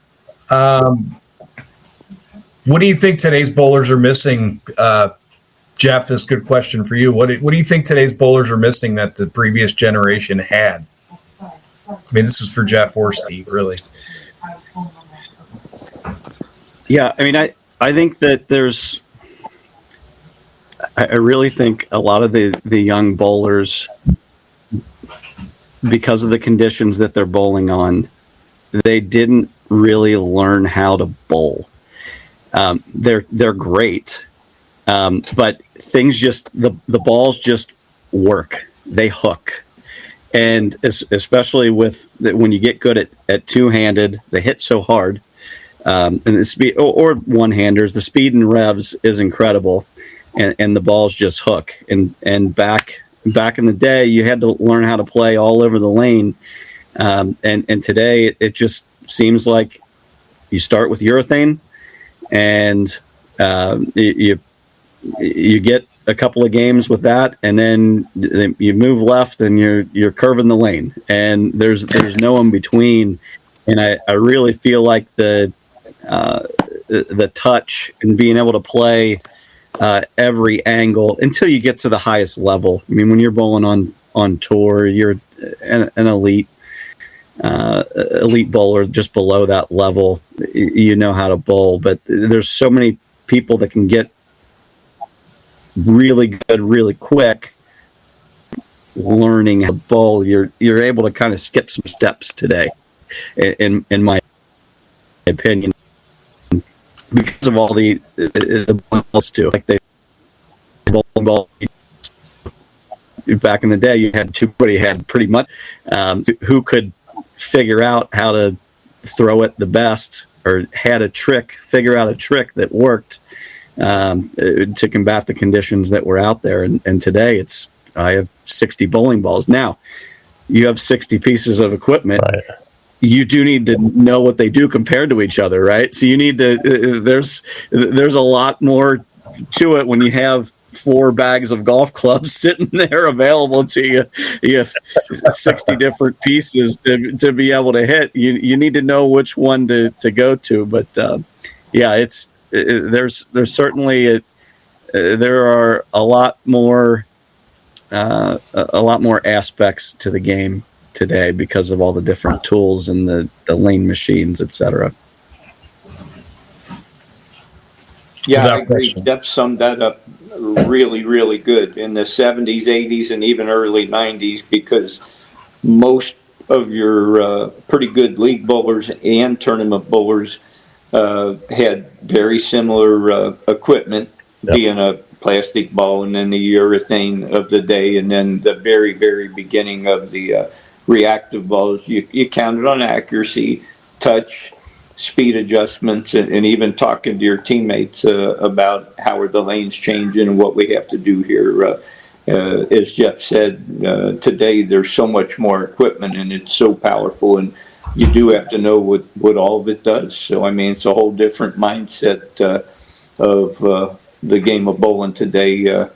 What do you think today's bowlers are missing? Jeff, this is a good question for you. What do you think today's bowlers are missing that the previous generation had? I mean, this is for Jeff or Steve, really. Yeah, I mean, I think that I really think a lot of the young bowlers, because of the conditions that they're bowling on, they didn't really learn how to bowl. They're great, but things just the balls just work. They hook, and especially with when you get good at two-handed, they hit so hard. And the speed or one-handers, the speed and revs is incredible, and the balls just hook. And back in the day, you had to learn how to play all over the lane. And today, it just seems like you start with urethane, and you get a couple of games with that, and then you move left, and you're curving the lane, and there's no in between. And I really feel like the touch and being able to play every angle until you get to the highest level. I mean, when you're bowling on tour, you're an elite bowler. Just below that level, you know how to bowl. But there's so many people that can get really good really quick learning how to bowl. You're able to kind of skip some steps today, in my opinion, because of all the balls too. Like the bowling ball back in the day, you had pretty much who could figure out how to throw it the best, or had figure out a trick that worked to combat the conditions that were out there. And today I have 60 bowling balls. Now you have 60 pieces of equipment. Right. You do need to know what they do compared to each other, right? So you need to. There's a lot more to it when you have 4 bags of golf clubs sitting there available to you. You have 60 different pieces to be able to hit. You need to know which one to go to. But yeah, there's certainly there are a lot more aspects to the game today because of all the different tools and the lane machines, etc. Yeah, I agree. Jeff summed that up really, really good in the 70s, 80s, and even early 90s, because most of your pretty good league bowlers and tournament bowlers had very similar equipment, being a plastic ball and then the urethane of the day, and then the very, very beginning of the reactive balls. You counted on accuracy, touch, speed adjustments, and even talking to your teammates about how are the lanes changing and what we have to do here. As Jeff said, today there's so much more equipment and it's so powerful, and you do have to know what all of it does. So, I mean, it's a whole different mindset of the game of bowling today.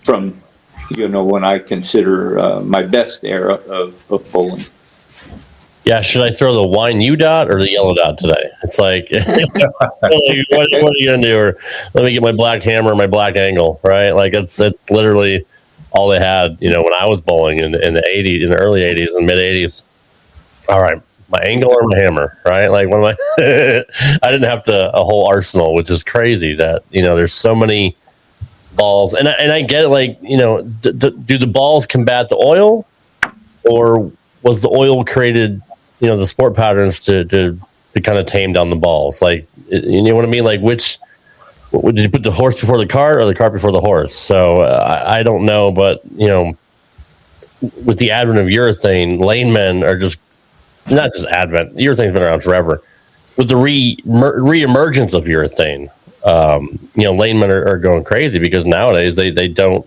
from when I consider my best era of bowling. Yeah, should I throw the wine U dot or the yellow dot today? It's like, what are you gonna do? Or let me get my black hammer, my black angle, right? Like it's literally all they had, when I was bowling in the '80s, in the early '80s and mid '80s. All right, my angle or my hammer, right? Like one of my, I didn't have a whole arsenal, which is crazy that there's so many balls, and I get it. Like do the balls combat the oil, or was the oil created? The sport patterns to kind of tame down the balls. Like, you know what I mean? Like, did you put the horse before the cart or the cart before the horse? So I don't know, but with the advent of urethane, lane men are just not just advent. Urethane's been around forever. With the re-emergence of urethane, lane men are going crazy because nowadays they don't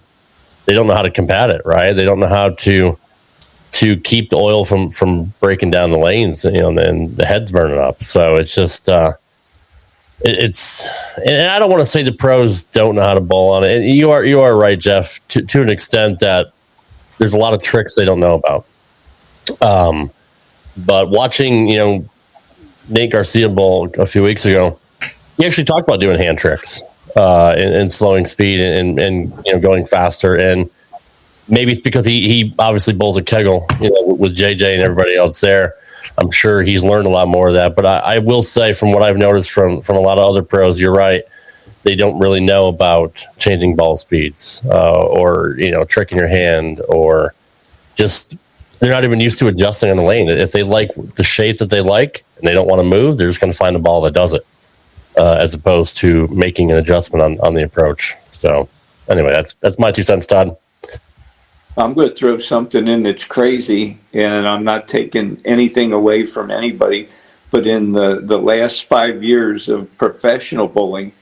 know how to combat it. Right? They don't know how to keep the oil from breaking down the lanes, and then the head's burning up. So it's just, and I don't want to say the pros don't know how to bowl on it. And you are right, Jeff, to an extent that there's a lot of tricks they don't know about. But watching, Nate Garcia bowl a few weeks ago, he actually talked about doing hand tricks, and slowing speed and going faster. And maybe it's because he obviously bowls a kegel, with JJ and everybody else there. I'm sure he's learned a lot more of that. But I will say, from what I've noticed from a lot of other pros, you're right. They don't really know about changing ball speeds, or tricking your hand, or just they're not even used to adjusting on the lane. If they like the shape that they like and they don't want to move, they're just going to find a ball that does it, as opposed to making an adjustment on the approach. So anyway, that's my 2 cents, Todd. I'm going to throw something in that's crazy, and I'm not taking anything away from anybody, but in the last 5 years of professional bowling,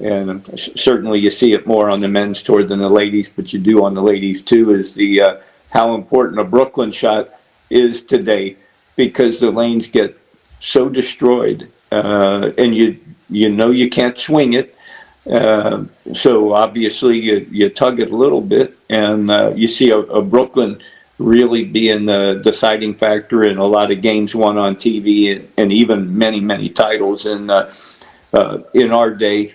and certainly you see it more on the men's tour than the ladies, but you do on the ladies too, is the how important a Brooklyn shot is today, because the lanes get so destroyed, and you can't swing it. So obviously you tug it a little bit, and you see a Brooklyn really being the deciding factor in a lot of games won on TV, and even many titles. And in our day,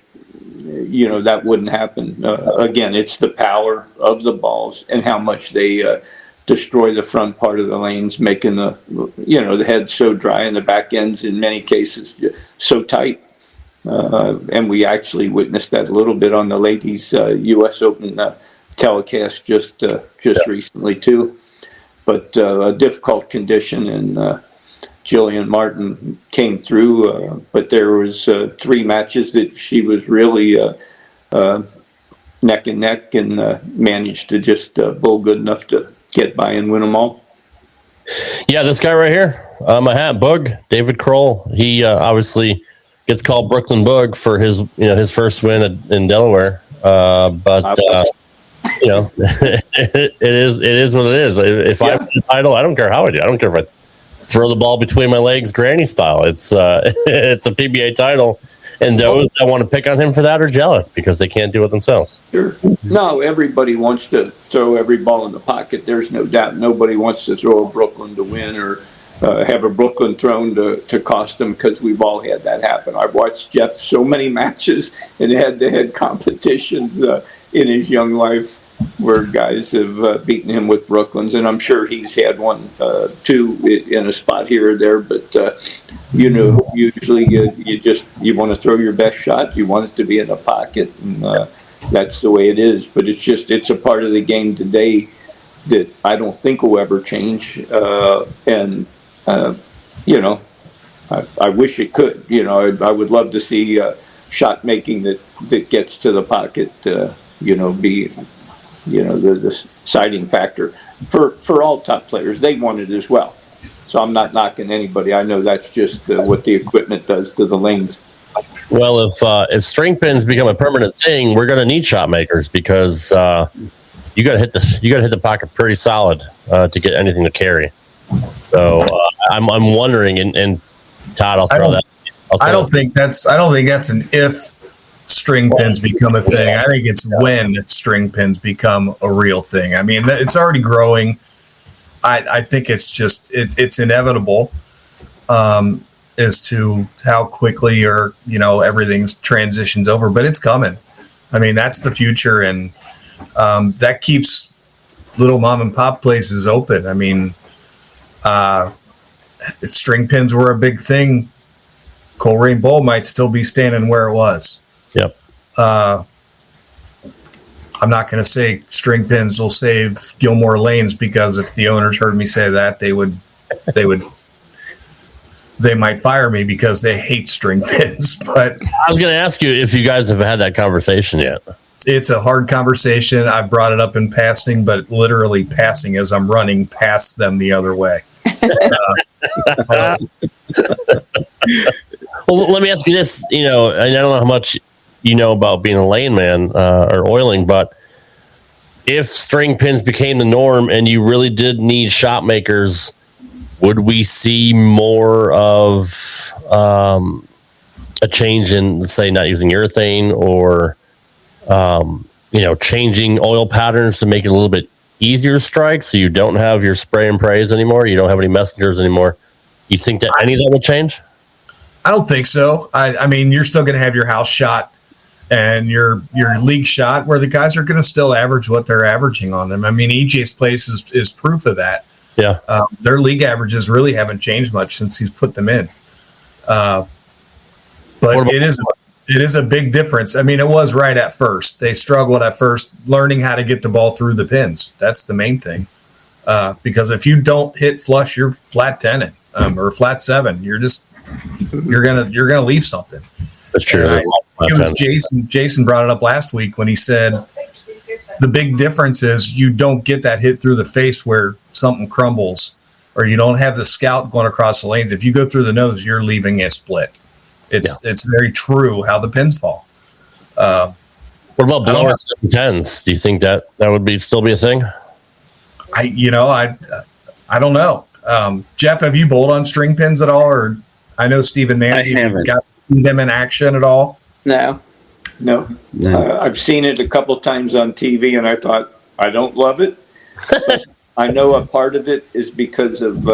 that wouldn't happen. Again, it's the power of the balls and how much they destroy the front part of the lanes, making the head so dry and the back ends in many cases so tight. And we actually witnessed that a little bit on the ladies' U.S. Open telecast just recently too. But a difficult condition, and Jillian Martin came through. But there was 3 matches that she was really neck and neck, and managed to just bowl good enough to get by and win them all. Yeah, this guy right here, my hat, Boog, David Kroll. He obviously gets called Brooklyn Boog for his first win in Delaware. But it is what it is. If I win the title, I don't care how I do. I don't care if I throw the ball between my legs, granny style. It's a PBA title, and those that want to pick on him for that are jealous because they can't do it themselves. Sure. No, everybody wants to throw every ball in the pocket. There's no doubt. Nobody wants to throw a Brooklyn to win, or have a Brooklyn thrown to cost them, because we've all had that happen. I've watched Jeff so many matches in head-to-head competitions in his young life where guys have beaten him with Brooklyns, and I'm sure he's had one too in a spot here or there. But usually you want to throw your best shot. You want it to be in the pocket, and that's the way it is. But it's a part of the game today that I don't think will ever change. I wish it could. I would love to see shot making that gets to the pocket. Be the deciding factor for all top players. They want it as well. So I'm not knocking anybody. I know that's just what the equipment does to the lanes. Well, if string pins become a permanent thing, we're going to need shot makers, because you got to hit the pocket pretty solid to get anything to carry. So I'm wondering, and Todd, I'll throw that. I don't think that's an if string pins become a thing. I think it's when string pins become a real thing. I mean, it's already growing. I think it's just it's inevitable as to how quickly or everything's transitions over, but it's coming. I mean, that's the future, and that keeps little mom and pop places open. I mean, if string pins were a big thing, Coleraine Bowl might still be standing where it was. Yep. I'm not going to say string pins will save Gilmore Lanes, because if the owners heard me say that, they might fire me because they hate string pins. But I was going to ask you if you guys have had that conversation yet. It's a hard conversation. I brought it up in passing, but literally passing as I'm running past them the other way. Well, let me ask you this. I don't know how much you know about being a lane man or oiling, but if string pins became the norm and you really did need shop makers, would we see more of a change in, let's say, not using urethane or changing oil patterns to make it a little bit easier to strike, so you don't have your spray and praise anymore, you don't have any messengers anymore? You think that any of that would change? I don't think so. I mean, you're still going to have your house shot and your league shot, where the guys are going to still average what they're averaging on them. I mean, EJ's place is proof of that. Yeah. Their league averages really haven't changed much since he's put them in. But it is a big difference. I mean, it was right at first. They struggled at first learning how to get the ball through the pins. That's the main thing. Because if you don't hit flush, you're flat 10 or flat 7. You're gonna leave something. That's true. It was Jason brought it up last week when he said the big difference is you don't get that hit through the face where something crumbles, or you don't have the scout going across the lanes. If you go through the nose, you're leaving a split. It's very true how the pins fall. What about blower 710s? Do you think that would still be a thing? I don't know. Jeff, have you bowled on string pins at all? Or I know Steve and Nancy got them in action at all. No. I've seen it a couple times on TV, and I thought, I don't love it. But I know a part of it is because of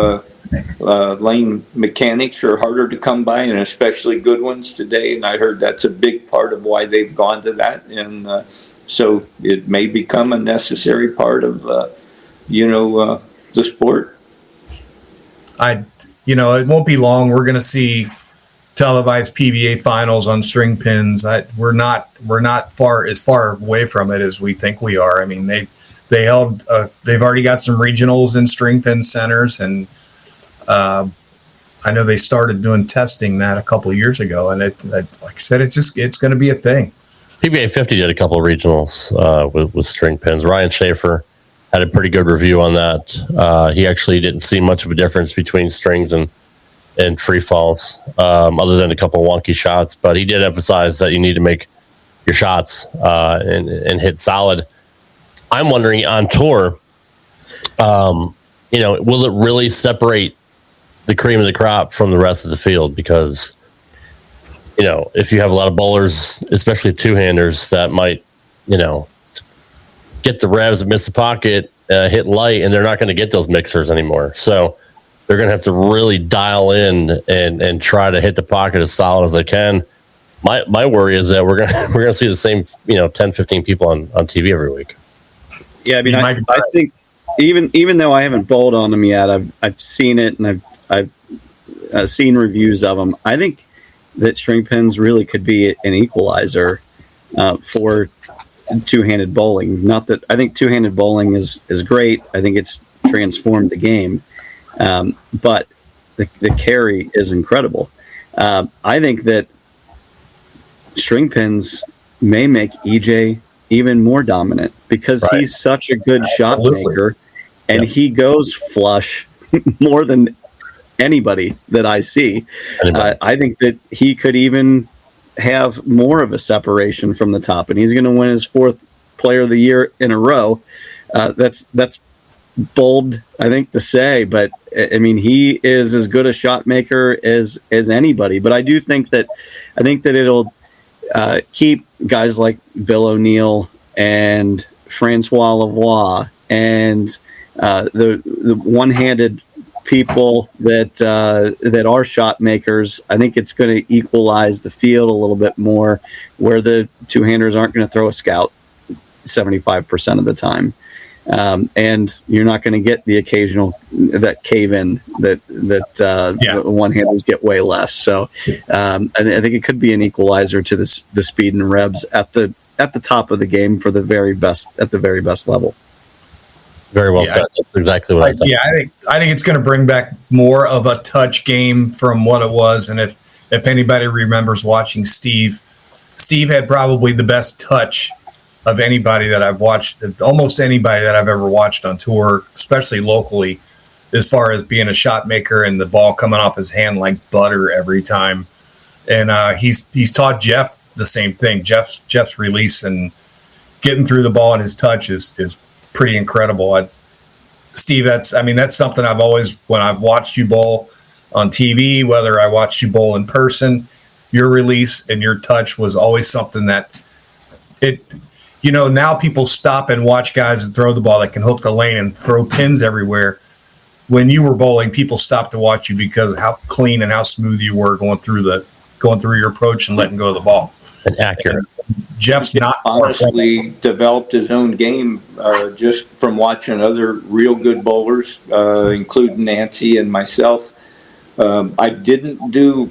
lane mechanics are harder to come by, and especially good ones today. And I heard that's a big part of why they've gone to that. And so it may become a necessary part of, the sport. It won't be long. We're going to see televised PBA finals on string pins. We're not far away from it as we think we are. I mean, they've already got some regionals in string pin centers, and I know they started doing testing that a couple of years ago. And like I said, it's going to be a thing. PBA 50 did a couple of regionals with string pins. Ryan Schaefer had a pretty good review on that. He actually didn't see much of a difference between strings and free falls, other than a couple of wonky shots. But he did emphasize that you need to make your shots and hit solid. I'm wondering on tour, will it really separate the cream of the crop from the rest of the field? Because, if you have a lot of bowlers, especially two-handers, that might, get the revs and miss the pocket, hit light, and they're not going to get those mixers anymore. So they're going to have to really dial in and try to hit the pocket as solid as they can. My worry is that we're going to see the same 10, 15 people on TV every week. Yeah, I mean, I think even though I haven't bowled on them yet, I've seen it and I've seen reviews of them. I think that string pins really could be an equalizer for two-handed bowling. Not that I think two-handed bowling is great. I think it's transformed the game, but the carry is incredible. I think that string pins may make EJ even more dominant because he's such a good shot maker, and he goes flush more than anybody that I see. I think that he could even have more of a separation from the top, and he's going to win his 4th player of the year in a row. That's bold, I think, to say, but I mean, he is as good a shot maker as anybody. But I do think that it'll keep guys like Bill O'Neill and Francois Lavoie and the one-handed people that are shot makers. I think it's going to equalize the field a little bit more, where the two-handers aren't going to throw a scout 75% of the time. And you're not going to get the occasional that cave in that one-handers get way less. So I think it could be an equalizer to the speed and revs at the top of the game for the very best level. Very well said. That's exactly what I think. Yeah, I think it's going to bring back more of a touch game from what it was. And if anybody remembers watching Steve had probably the best touch of anybody that I've watched, almost anybody that I've ever watched on tour, especially locally, as far as being a shot maker and the ball coming off his hand like butter every time. And he's taught Jeff the same thing. Jeff's release and getting through the ball and his touch is pretty incredible. Steve, that's something I've always, when I've watched you bowl on TV, whether I watched you bowl in person, your release and your touch was always something that now people stop and watch guys that throw the ball that can hook the lane and throw pins everywhere. When you were bowling, people stopped to watch you because of how clean and how smooth you were going through your approach and letting go of the ball. And accurate. Jeff's not honestly developed his own game just from watching other real good bowlers, including Nancy and myself. I didn't do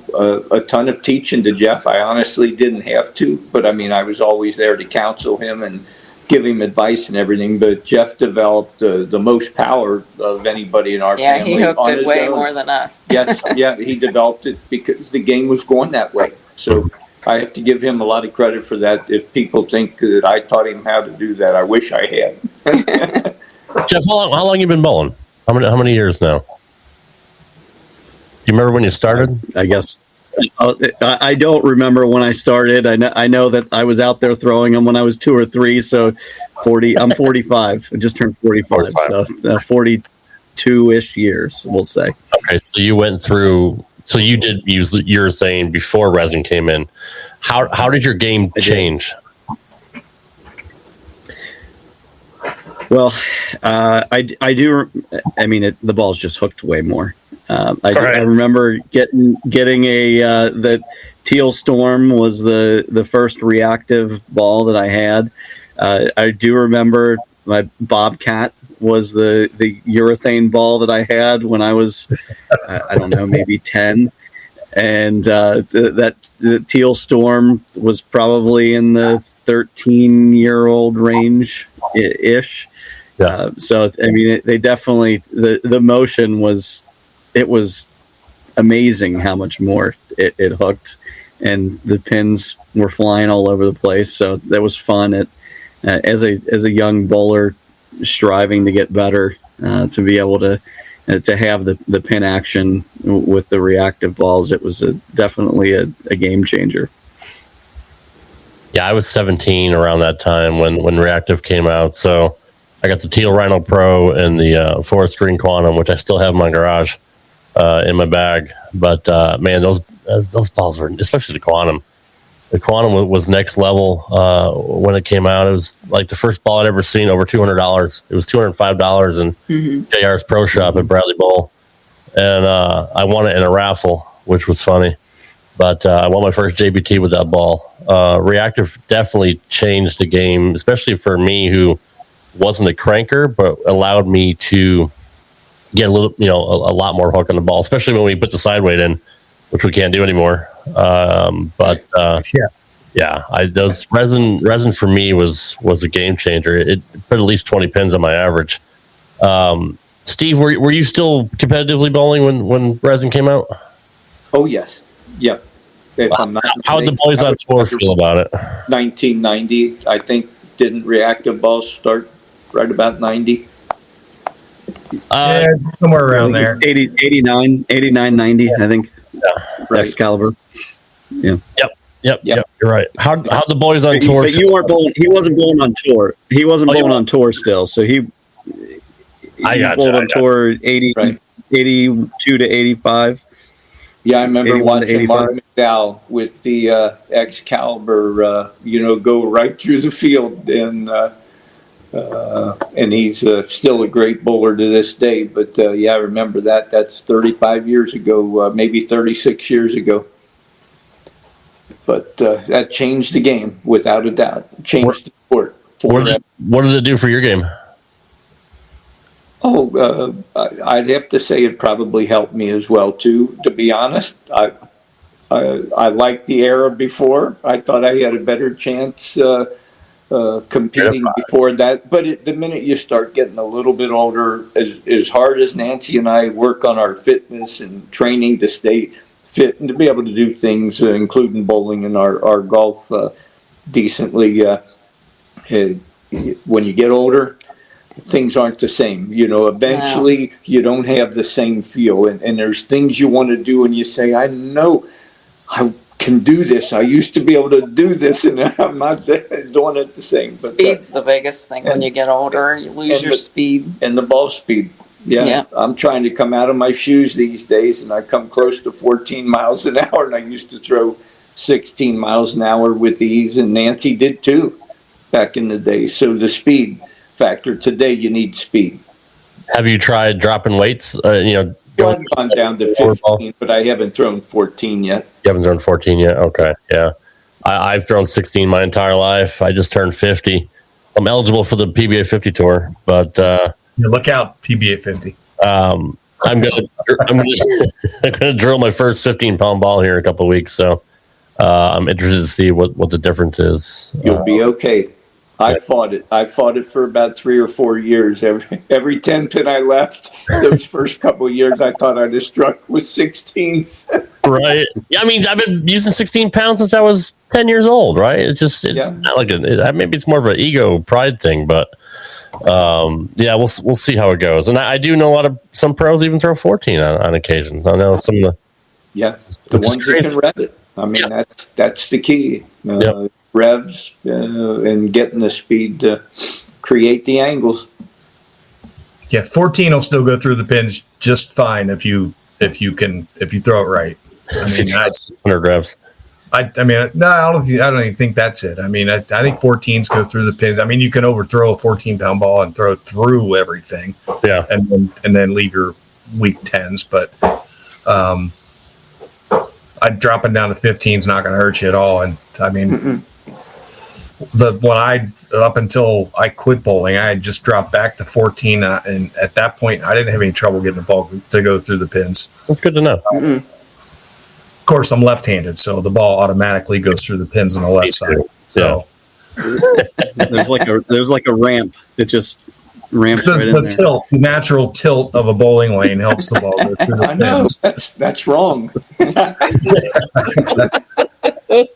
a ton of teaching to Jeff. I honestly didn't have to, but I was always there to counsel him and give him advice and everything. But Jeff developed the most power of anybody in our family. Yeah, he hooked on it his way own. more than us. Yes, yeah, he developed it because the game was going that way. So I have to give him a lot of credit for that. If people think that I taught him how to do that, I wish I had. Jeff, how long you been bowling? How many years now? Do you remember when you started? I guess I don't remember when I started. I know that I was out there throwing them when I was 2 or 3. So 40. I'm 45. I just turned 45. So 42-ish years, we'll say. Okay, so you went through. So you did use you're saying before Resin came in. How did your game change? Well, I do. The ball's just hooked way more. I remember getting a the Teal Storm was the first reactive ball that I had. I do remember my Bobcat was the urethane ball that I had when I was I don't know, maybe 10, and the Teal Storm was probably in the 13-year-old range ish. So they definitely the motion was amazing how much more it hooked, and the pins were flying all over the place. So that was fun. As a young bowler striving to get better, to be able to have the pin action with the reactive balls, it was definitely a game changer. Yeah, I was 17 around that time when Reactive came out. So I got the Teal Rhino Pro and the Forest Green Quantum, which I still have in my garage in my bag. But man, those balls were, especially the Quantum. The Quantum was next level when it came out. It was like the first ball I'd ever seen over $200. It was $205 in JR's Pro Shop at Bradley Bowl. And I won it in a raffle, which was funny. But I won my first JBT with that ball. Reactive definitely changed the game, especially for me who wasn't a cranker, but allowed me to get a little, a lot more hook on the ball, especially when we put the side weight in, which we can't do anymore. Those resin for me was a game changer. It put at least 20 pins on my average. Steve, were you still competitively bowling when Resin came out? Oh yes, yep. How did the boys on tour feel about it? 1990, I think. Didn't reactive balls start right about 90? Somewhere around there. 89, 90, I think. Right. Excalibur. Yeah. Yep. You're right. How the boys on tour? But you weren't bowling. He wasn't bowling on tour. He wasn't bowling on tour still. So he bowled on tour 82 to 85. Yeah, I remember 81 to watching 85. Mark McDowell with the Excalibur, go right through the field, and he's still a great bowler to this day. But I remember that. That's 35 years ago, maybe 36 years ago. But that changed the game without a doubt. Changed the sport. What did it do for your game? I'd have to say it probably helped me as well too. To be honest, I liked the era before. I thought I had a better chance competing before that. But the minute you start getting a little bit older, as hard as Nancy and I work on our fitness and training to stay fit and to be able to do things, including bowling and our golf decently, when you get older, things aren't the same. Eventually you don't have the same feel. And there's things you want to do and you say, I know I can do this. I used to be able to do this and I'm not doing it the same. But, Speed's the biggest thing when you get older. You lose your speed. And the ball speed. Yeah. I'm trying to come out of my shoes these days and I come close to 14 miles an hour and I used to throw 16 miles an hour with ease, and Nancy did too back in the day. So the speed factor, today you need speed. Have you tried dropping weights? I've gone down to 15, but I haven't thrown 14 yet. You haven't thrown 14 yet? Okay, yeah. I've thrown 16 my entire life. I just turned 50. I'm eligible for the PBA 50 tour, but look out, PBA 50. I'm gonna drill my first 15-pound ball here in a couple of weeks. So I'm interested to see what the difference is. You'll be okay. I fought it for about 3 or 4 years. Every 10 pin I left, those first couple of years, I thought I'd have struck with 16s. Right. Yeah, I mean, I've been using 16 pounds since I was 10 years old, right? It's not like maybe it's more of an ego pride thing, but we'll see how it goes. And I do know some pros even throw 14 on occasion. I know some of the ones that can rev it. I mean, that's the key. Revs and getting the speed to create the angles. Yeah, 14 will still go through the pins just fine if you throw it right. I mean, that's 100 revs. I don't even think that's it. I mean, I think 14s go through the pins. I mean, you can overthrow a 14-pound ball and throw it through everything. Yeah, and then leave your weak 10s. But dropping down to 15 is not going to hurt you at all. And I mean, up until I quit bowling, I had just dropped back to 14, and at that point, I didn't have any trouble getting the ball to go through the pins. That's good to know. Of course, I'm left-handed, so the ball automatically goes through the pins on the left side. So there's like a ramp that just ramps right in there. Tilt, the natural tilt of a bowling lane helps the ball go through the pins. I know that's wrong.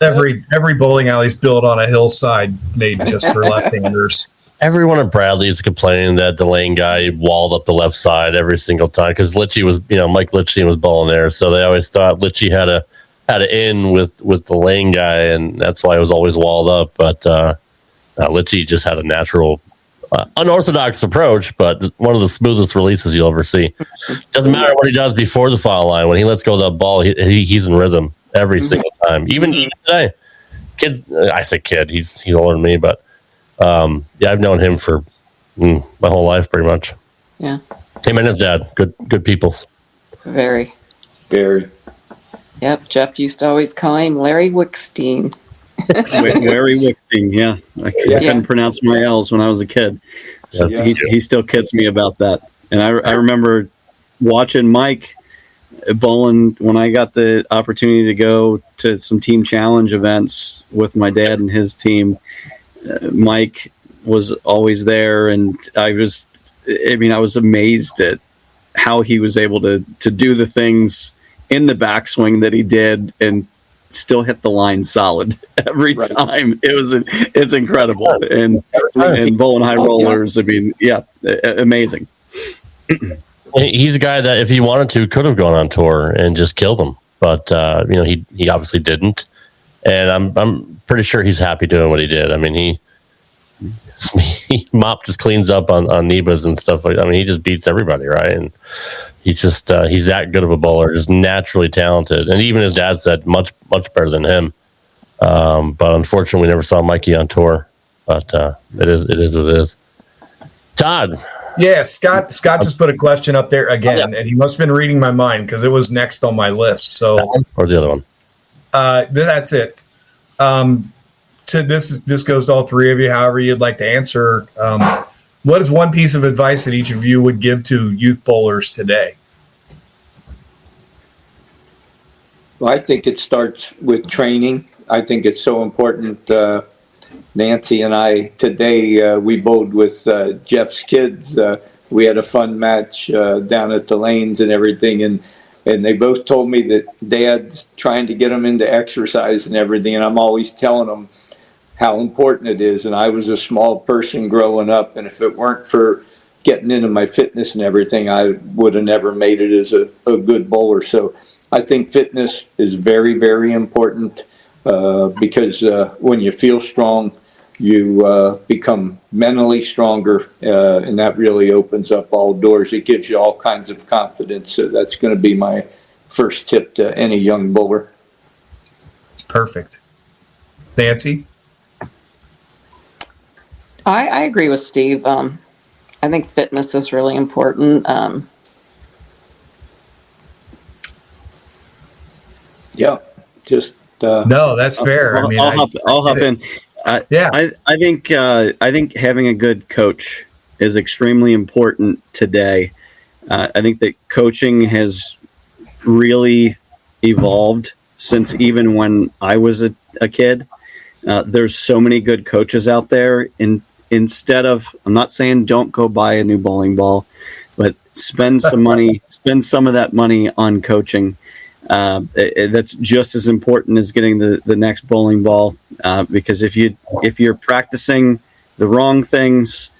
Every bowling alley is built on a hillside made just for left-handers. Everyone at Bradley is complaining that the lane guy walled up the left side every single time because Litchie was, Mike Litchie was bowling there, so they always thought Litchie had a in with the lane guy, and that's why it was always walled up. But Litchie just had a natural, unorthodox approach, but one of the smoothest releases you'll ever see. Doesn't matter what he does before the foul line; when he lets go of that ball, he's in rhythm every single time. Even today, kids. I say kid. He's older than me, but. I've known him for my whole life, pretty much. Yeah. Him and his dad, good peoples. Very. Yep. Jeff used to always call him Larry Wickstein. Larry Wickstein. Yeah, I couldn't pronounce my L's when I was a kid, so he still kids me about that. And I remember watching Mike bowling when I got the opportunity to go to some team challenge events with my dad and his team. Mike was always there, and I was amazed at how he was able to do the things in the backswing that he did and still hit the line solid every time. It's incredible. And bowling high rollers, amazing. He's a guy that if he wanted to could have gone on tour and just killed him, but he obviously didn't. And I'm pretty sure he's happy doing what he did. I mean, He Mop just cleans up on Nebas and stuff like. I mean, he just beats everybody, right? And he's just he's that good of a bowler, just naturally talented. And even his dad said much better than him. But unfortunately, we never saw Mikey on tour. But it is what it is. Todd. Yeah, Scott just put a question up there again, and he must have been reading my mind because it was next on my list. So, or the other one. That's it. This goes to all three of you, however you'd like to answer. What is one piece of advice that each of you would give to youth bowlers today? Well, I think it starts with training. I think it's so important. Nancy and I today, we bowled with Jeff's kids. We had a fun match down at the lanes and everything. And they both told me that Dad's trying to get them into exercise and everything. And I'm always telling them how important it is. And I was a small person growing up. And if it weren't for getting into my fitness and everything, I would have never made it as a good bowler. So I think fitness is very, very important because when you feel strong, you become mentally stronger, and that really opens up all doors. It gives you all kinds of confidence. So that's going to be my first tip to any young bowler. It's perfect. Nancy? I agree with Steve. I think fitness is really important. Yeah, just no, that's fair. I mean, I'll hop in. I think having a good coach is extremely important today. I think that coaching has really evolved since even when I was a kid. There's so many good coaches out there. Instead of, I'm not saying don't go buy a new bowling ball, but spend some money, spend some of that money on coaching. That's just as important as getting the next bowling ball, because if you're practicing the wrong things,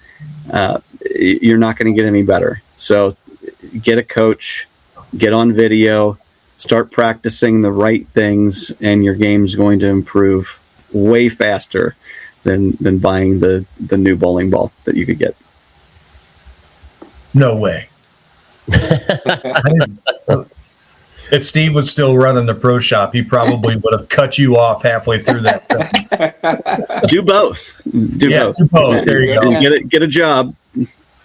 you're not going to get any better. So get a coach, get on video, start practicing the right things, and your game's going to improve way faster than buying the new bowling ball that you could get. No way. If Steve was still running the pro shop, he probably would have cut you off halfway through that stuff. Do both. Do both. There you go. Get a job.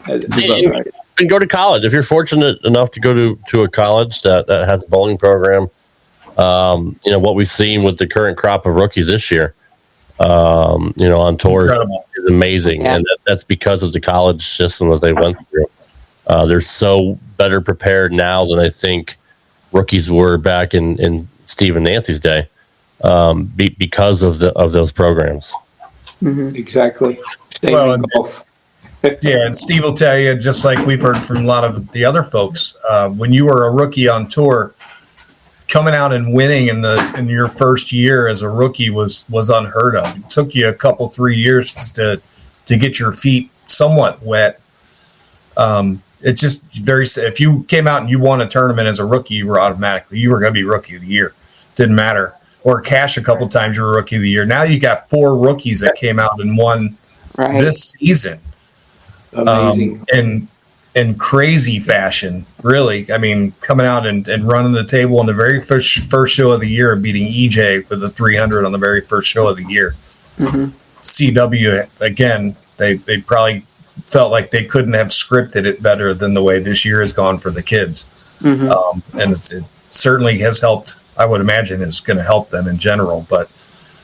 And go to college if you're fortunate enough to go to a college that has a bowling program. What we've seen with the current crop of rookies this year, on tour is amazing, and that's because of the college system that they went through. They're so better prepared now than I think rookies were back in Steve and Nancy's day, because of those programs. Mm-hmm. Exactly. And Steve will tell you, just like we've heard from a lot of the other folks, when you were a rookie on tour, coming out and winning in your first year as a rookie was unheard of. It took you 3 years to get your feet somewhat wet. It's just if you came out and you won a tournament as a rookie, you were going to be rookie of the year. Didn't matter. Or cash a couple times, you were rookie of the year. Now you got 4 rookies that came out and won this season. Amazing. In crazy fashion, really. I mean, coming out and running the table on the very first show of the year and beating EJ with a 300 on the very first show of the year. Mm-hmm. CW, again, they probably felt like they couldn't have scripted it better than the way this year has gone for the kids. Mm-hmm. And it certainly has helped. I would imagine it's going to help them in general. But,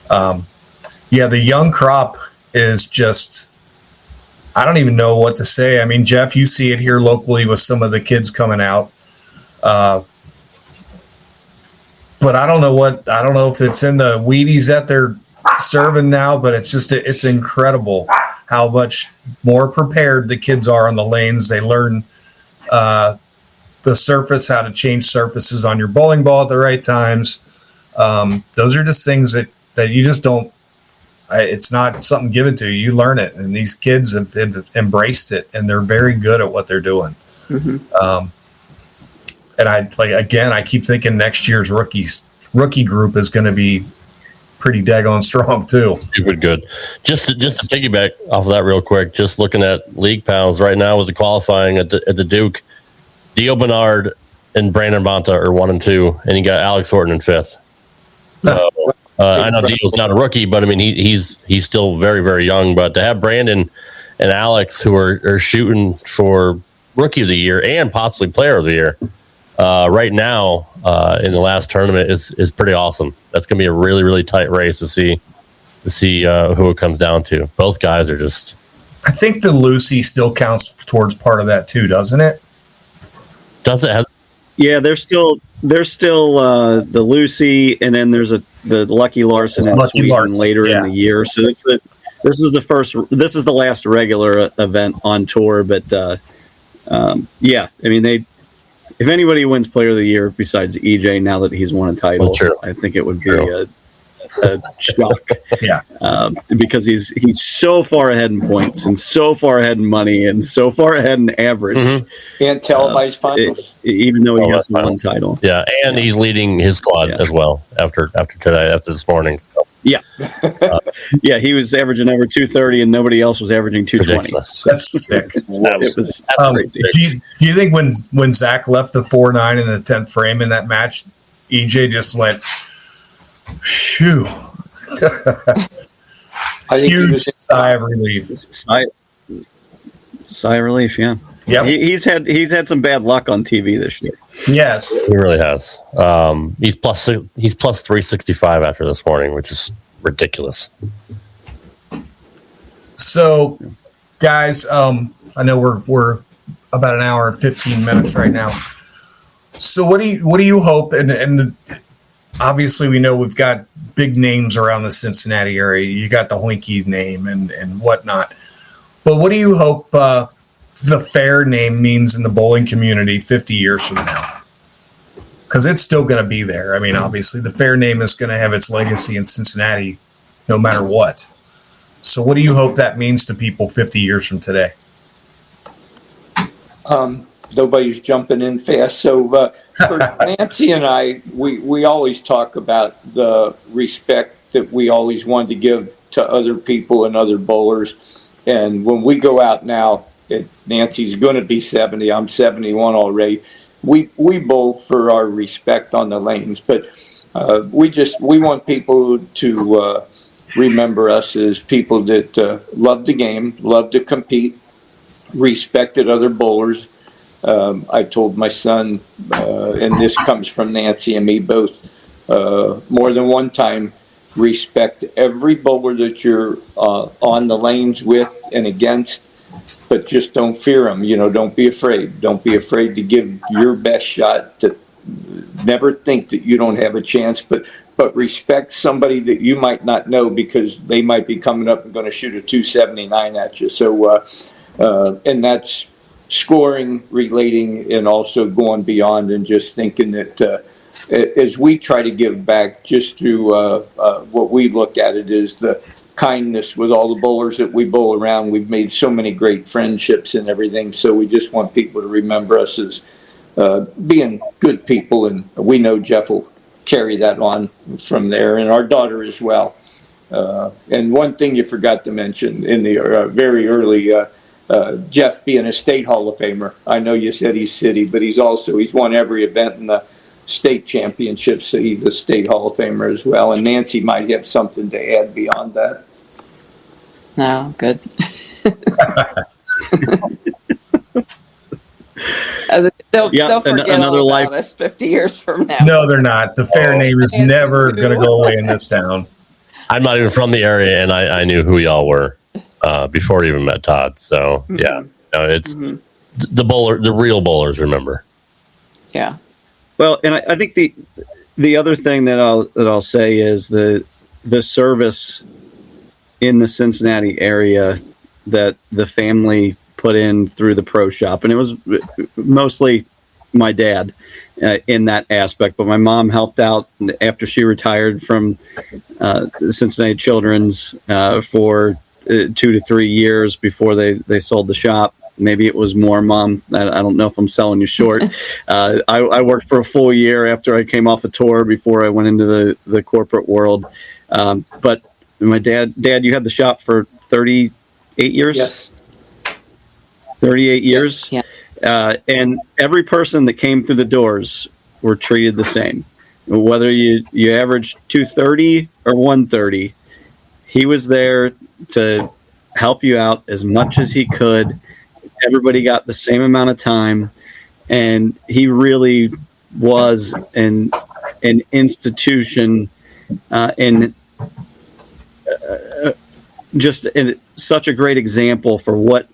the young crop is just, I don't even know what to say. I mean, Jeff, you see it here locally with some of the kids coming out. But I don't know if it's in the Wheaties that they're serving now, but it's incredible how much more prepared the kids are on the lanes. They learn the surface, how to change surfaces on your bowling ball at the right times. Those are just things that you just don't. It's not something given to you. You learn it, and these kids have embraced it, and they're very good at what they're doing. Mm-hmm. And I keep thinking next year's rookie group is going to be pretty daggone strong too. Stupid good. Just to piggyback off of that real quick, just looking at league pals right now with the qualifying at the Duke, Dio Bernard and Brandon Bonta are 1 and 2, and you got Alex Horton in 5th. So I know Dio's not a rookie, but I mean he's still very, very young. But to have Brandon and Alex who are shooting for Rookie of the Year and possibly Player of the Year right now in the last tournament is pretty awesome. That's going to be a really, really tight race to see who it comes down to. Both guys are just. I think the Lucy still counts towards part of that too, doesn't it? Does it have? Yeah, there's still the Lucy, and then there's the Lucky Larson and Sweden later in the year. So this is the last regular event on tour. But yeah, I mean if anybody wins Player of the Year besides EJ now that he's won a title, I think it would be a shock. Yeah, because he's so far ahead in points and so far ahead in money and so far ahead in average and televised finals, even though he has one title. Yeah, and he's leading his squad as well after this morning. So. Yeah, yeah, he was averaging over 230, and nobody else was averaging 220. That's sick. That's crazy. Do you think when Zach left the 4-9 in the 10th frame in that match, EJ just went, phew. I think huge sigh of relief. Sigh of relief, yeah. Yeah, he's had some bad luck on TV this year. Yes, he really has. He's plus 365 after this morning, which is ridiculous. So, guys, I know we're about an hour and 15 minutes right now. So, what do you hope? And obviously, we know we've got big names around the Cincinnati area. You got the Hoinke name and whatnot. But what do you hope the Fehr name means in the bowling community 50 years from now? Because it's still going to be there. I mean, obviously, the Fehr name is going to have its legacy in Cincinnati no matter what. So what do you hope that means to people 50 years from today? Nobody's jumping in fast. So for Nancy and I, we always talk about the respect that we always wanted to give to other people and other bowlers. And when we go out now, Nancy's going to be 70. I'm 71 already. We bowl for our respect on the lanes, but we want people to remember us as people that love the game, love to compete, respected other bowlers. I told my son, and this comes from Nancy and me both, more than one time, respect every bowler that you're on the lanes with and against. But just don't fear them. Don't be afraid. Don't be afraid to give your best shot. To never think that you don't have a chance, but respect somebody that you might not know because they might be coming up and going to shoot a 279 at you. So, and that's scoring, relating, and also going beyond and just thinking that as we try to give back, just through what we look at it is the kindness with all the bowlers that we bowl around. We've made so many great friendships and everything, so we just want people to remember us as being good people, and we know Jeff will carry that on from there, and our daughter as well. And one thing you forgot to mention in the very early, Jeff being a state Hall of Famer. I know you said he's city, but he's won every event in the state championships, so he's a state Hall of Famer as well. And Nancy might have something to add beyond that. No, good. They'll forget another all life. about us 50 years from now. No, they're not. The Fehr name is never going to go away in this town. I'm not even from the area, and I knew who y'all were before I even met Todd. So yeah, it's the real bowlers remember. Yeah. Well, and I think the other thing that I'll say is the service in the Cincinnati area that the family put in through the pro shop, and it was mostly my dad in that aspect, but my mom helped out after she retired from Cincinnati Children's for 2 to 3 years before they sold the shop. Maybe it was more, Mom. I don't know if I'm selling you short. I worked for a full year after I came off a tour before I went into the corporate world. But my dad, you had the shop for 38 years. Yes. 38 years. Yeah. And every person that came through the doors were treated the same. Whether you averaged 230 or 130, he was there to help you out as much as he could. Everybody got the same amount of time, and he really was an institution and just such a great example for what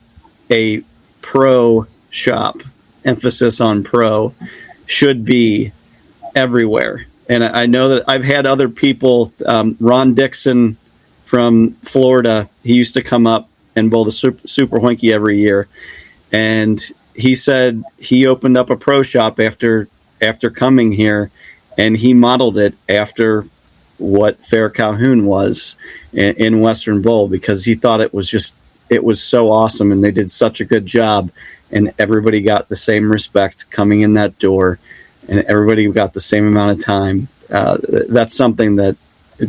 a pro shop, emphasis on pro, should be everywhere. And I know that I've had other people, Ron Dixon from Florida, he used to come up and bowl the Super Hoinke every year. And he said he opened up a pro shop after coming here, and he modeled it after what Fair Calhoun was in Western Bowl, because he thought it was so awesome, and they did such a good job, and everybody got the same respect coming in that door, and everybody got the same amount of time. That's something that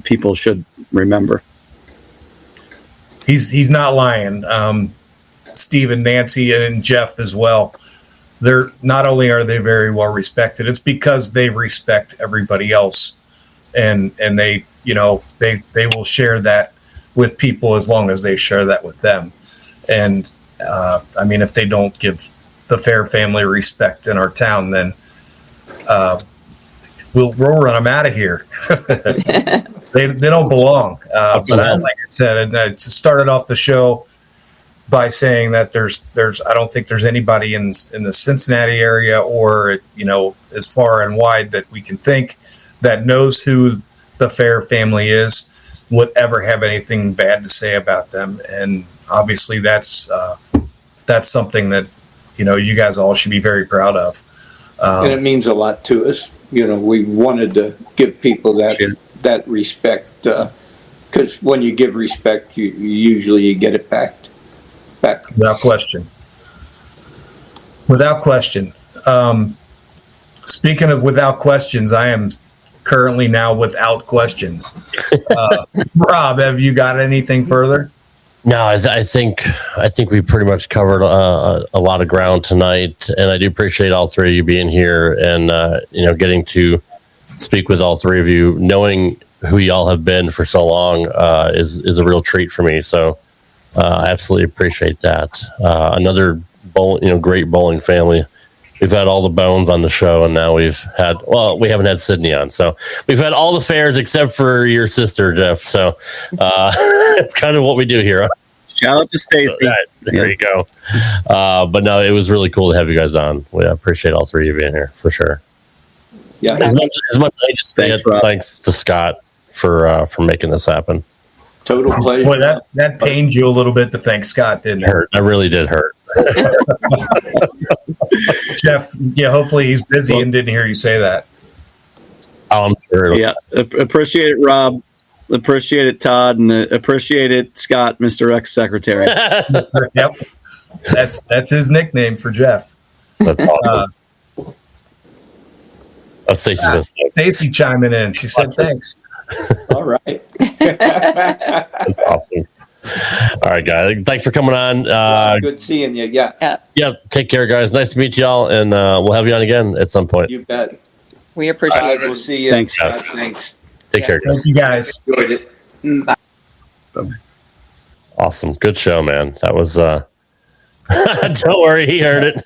people should remember. He's not lying. Steve and Nancy and Jeff as well. They're not only are they very well respected, it's because they respect everybody else, and they they will share that with people as long as they share that with them. And I mean, if they don't give the Fehr family respect in our town, then we'll run them out of here. They don't belong. But like I said, and I started off the show by saying that there's I don't think there's anybody in the Cincinnati area or as far and wide that we can think that knows who the Fehr family is would ever have anything bad to say about them. And obviously that's something that you guys all should be very proud of. And it means a lot to us. We wanted to give people that respect, because when you give respect, you usually get it back. Without question. Speaking of without questions, I am currently now without questions. Rob, have you got anything further? No, I think we pretty much covered a lot of ground tonight, and I do appreciate all three of you being here and getting to speak with all three of you. Knowing who y'all have been for so long is a real treat for me. So I absolutely appreciate that. Another great bowling family. We've had all the bones on the show, and now we haven't had Sydney on, so we've had all the Fehrs except for your sister, Jeff. So it's kind of what we do here. Huh? Shout out to Stacy. There you go. But no, it was really cool to have you guys on. We appreciate all three of you being here for sure. Yeah. As much as I just say thanks to Scott for making this happen. Total pleasure. Boy, that pained you a little bit to thank Scott, didn't it? Hurt. That really did hurt. Jeff, hopefully he's busy and didn't hear you say that. Oh, I'm sure. Yeah, appreciate it, Rob. Appreciate it, Todd, and appreciate it, Scott, Mr. X Secretary. Yep, that's his nickname for Jeff. That's awesome. Stacy chiming in. She said thanks. All right. That's awesome. All right, guys. Thanks for coming on. Good seeing you. Yeah. Yeah. Take care, guys. Nice to meet y'all, and we'll have you on again at some point. You bet. We appreciate it. We'll see you. Thanks. Thanks. Take care, guys. Thank you, guys. Enjoyed it. Bye. Awesome. Good show, man. That was don't worry, he heard it.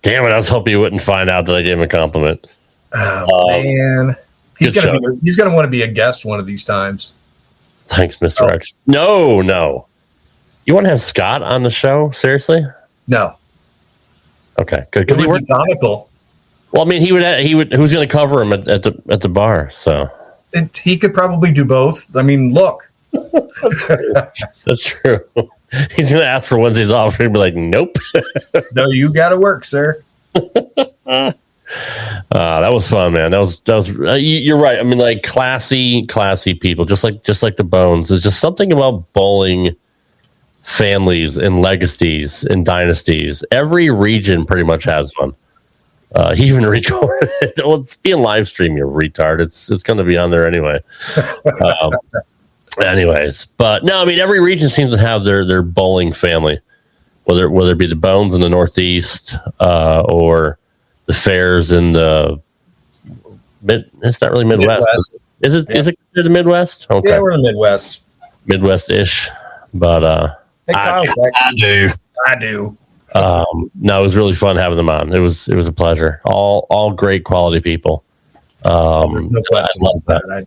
Damn it, I was hoping you wouldn't find out that I gave him a compliment. Oh man. He's gonna want to be a guest one of these times. Thanks, Mr. X. No. You want to have Scott on the show? Seriously? No. Okay, good. It would be comical. Well, I mean, he would. Who's going to cover him at the bar? So he could probably do both. I mean, look. That's true. He's going to ask for Wednesdays off. He'd be like, "Nope." No, you got to work, sir. That was fun, man. That was. You're right. I mean, like classy people, just like the Bones. There's just something about bowling families and legacies and dynasties. Every region pretty much has one. He even recorded it. Well, it's being live streamed, you retard. It's going to be on there anyway. Anyways, but no, I mean, every region seems to have their bowling family, whether it be the Bones in the Northeast or the Fehrs in the it's not really Midwest. Is it considered the Midwest? Okay. Yeah, we're in the Midwest. Midwest-ish. But hey, Kyle, I do. No, it was really fun having them on. It was a pleasure. All great quality people. There's no question about that.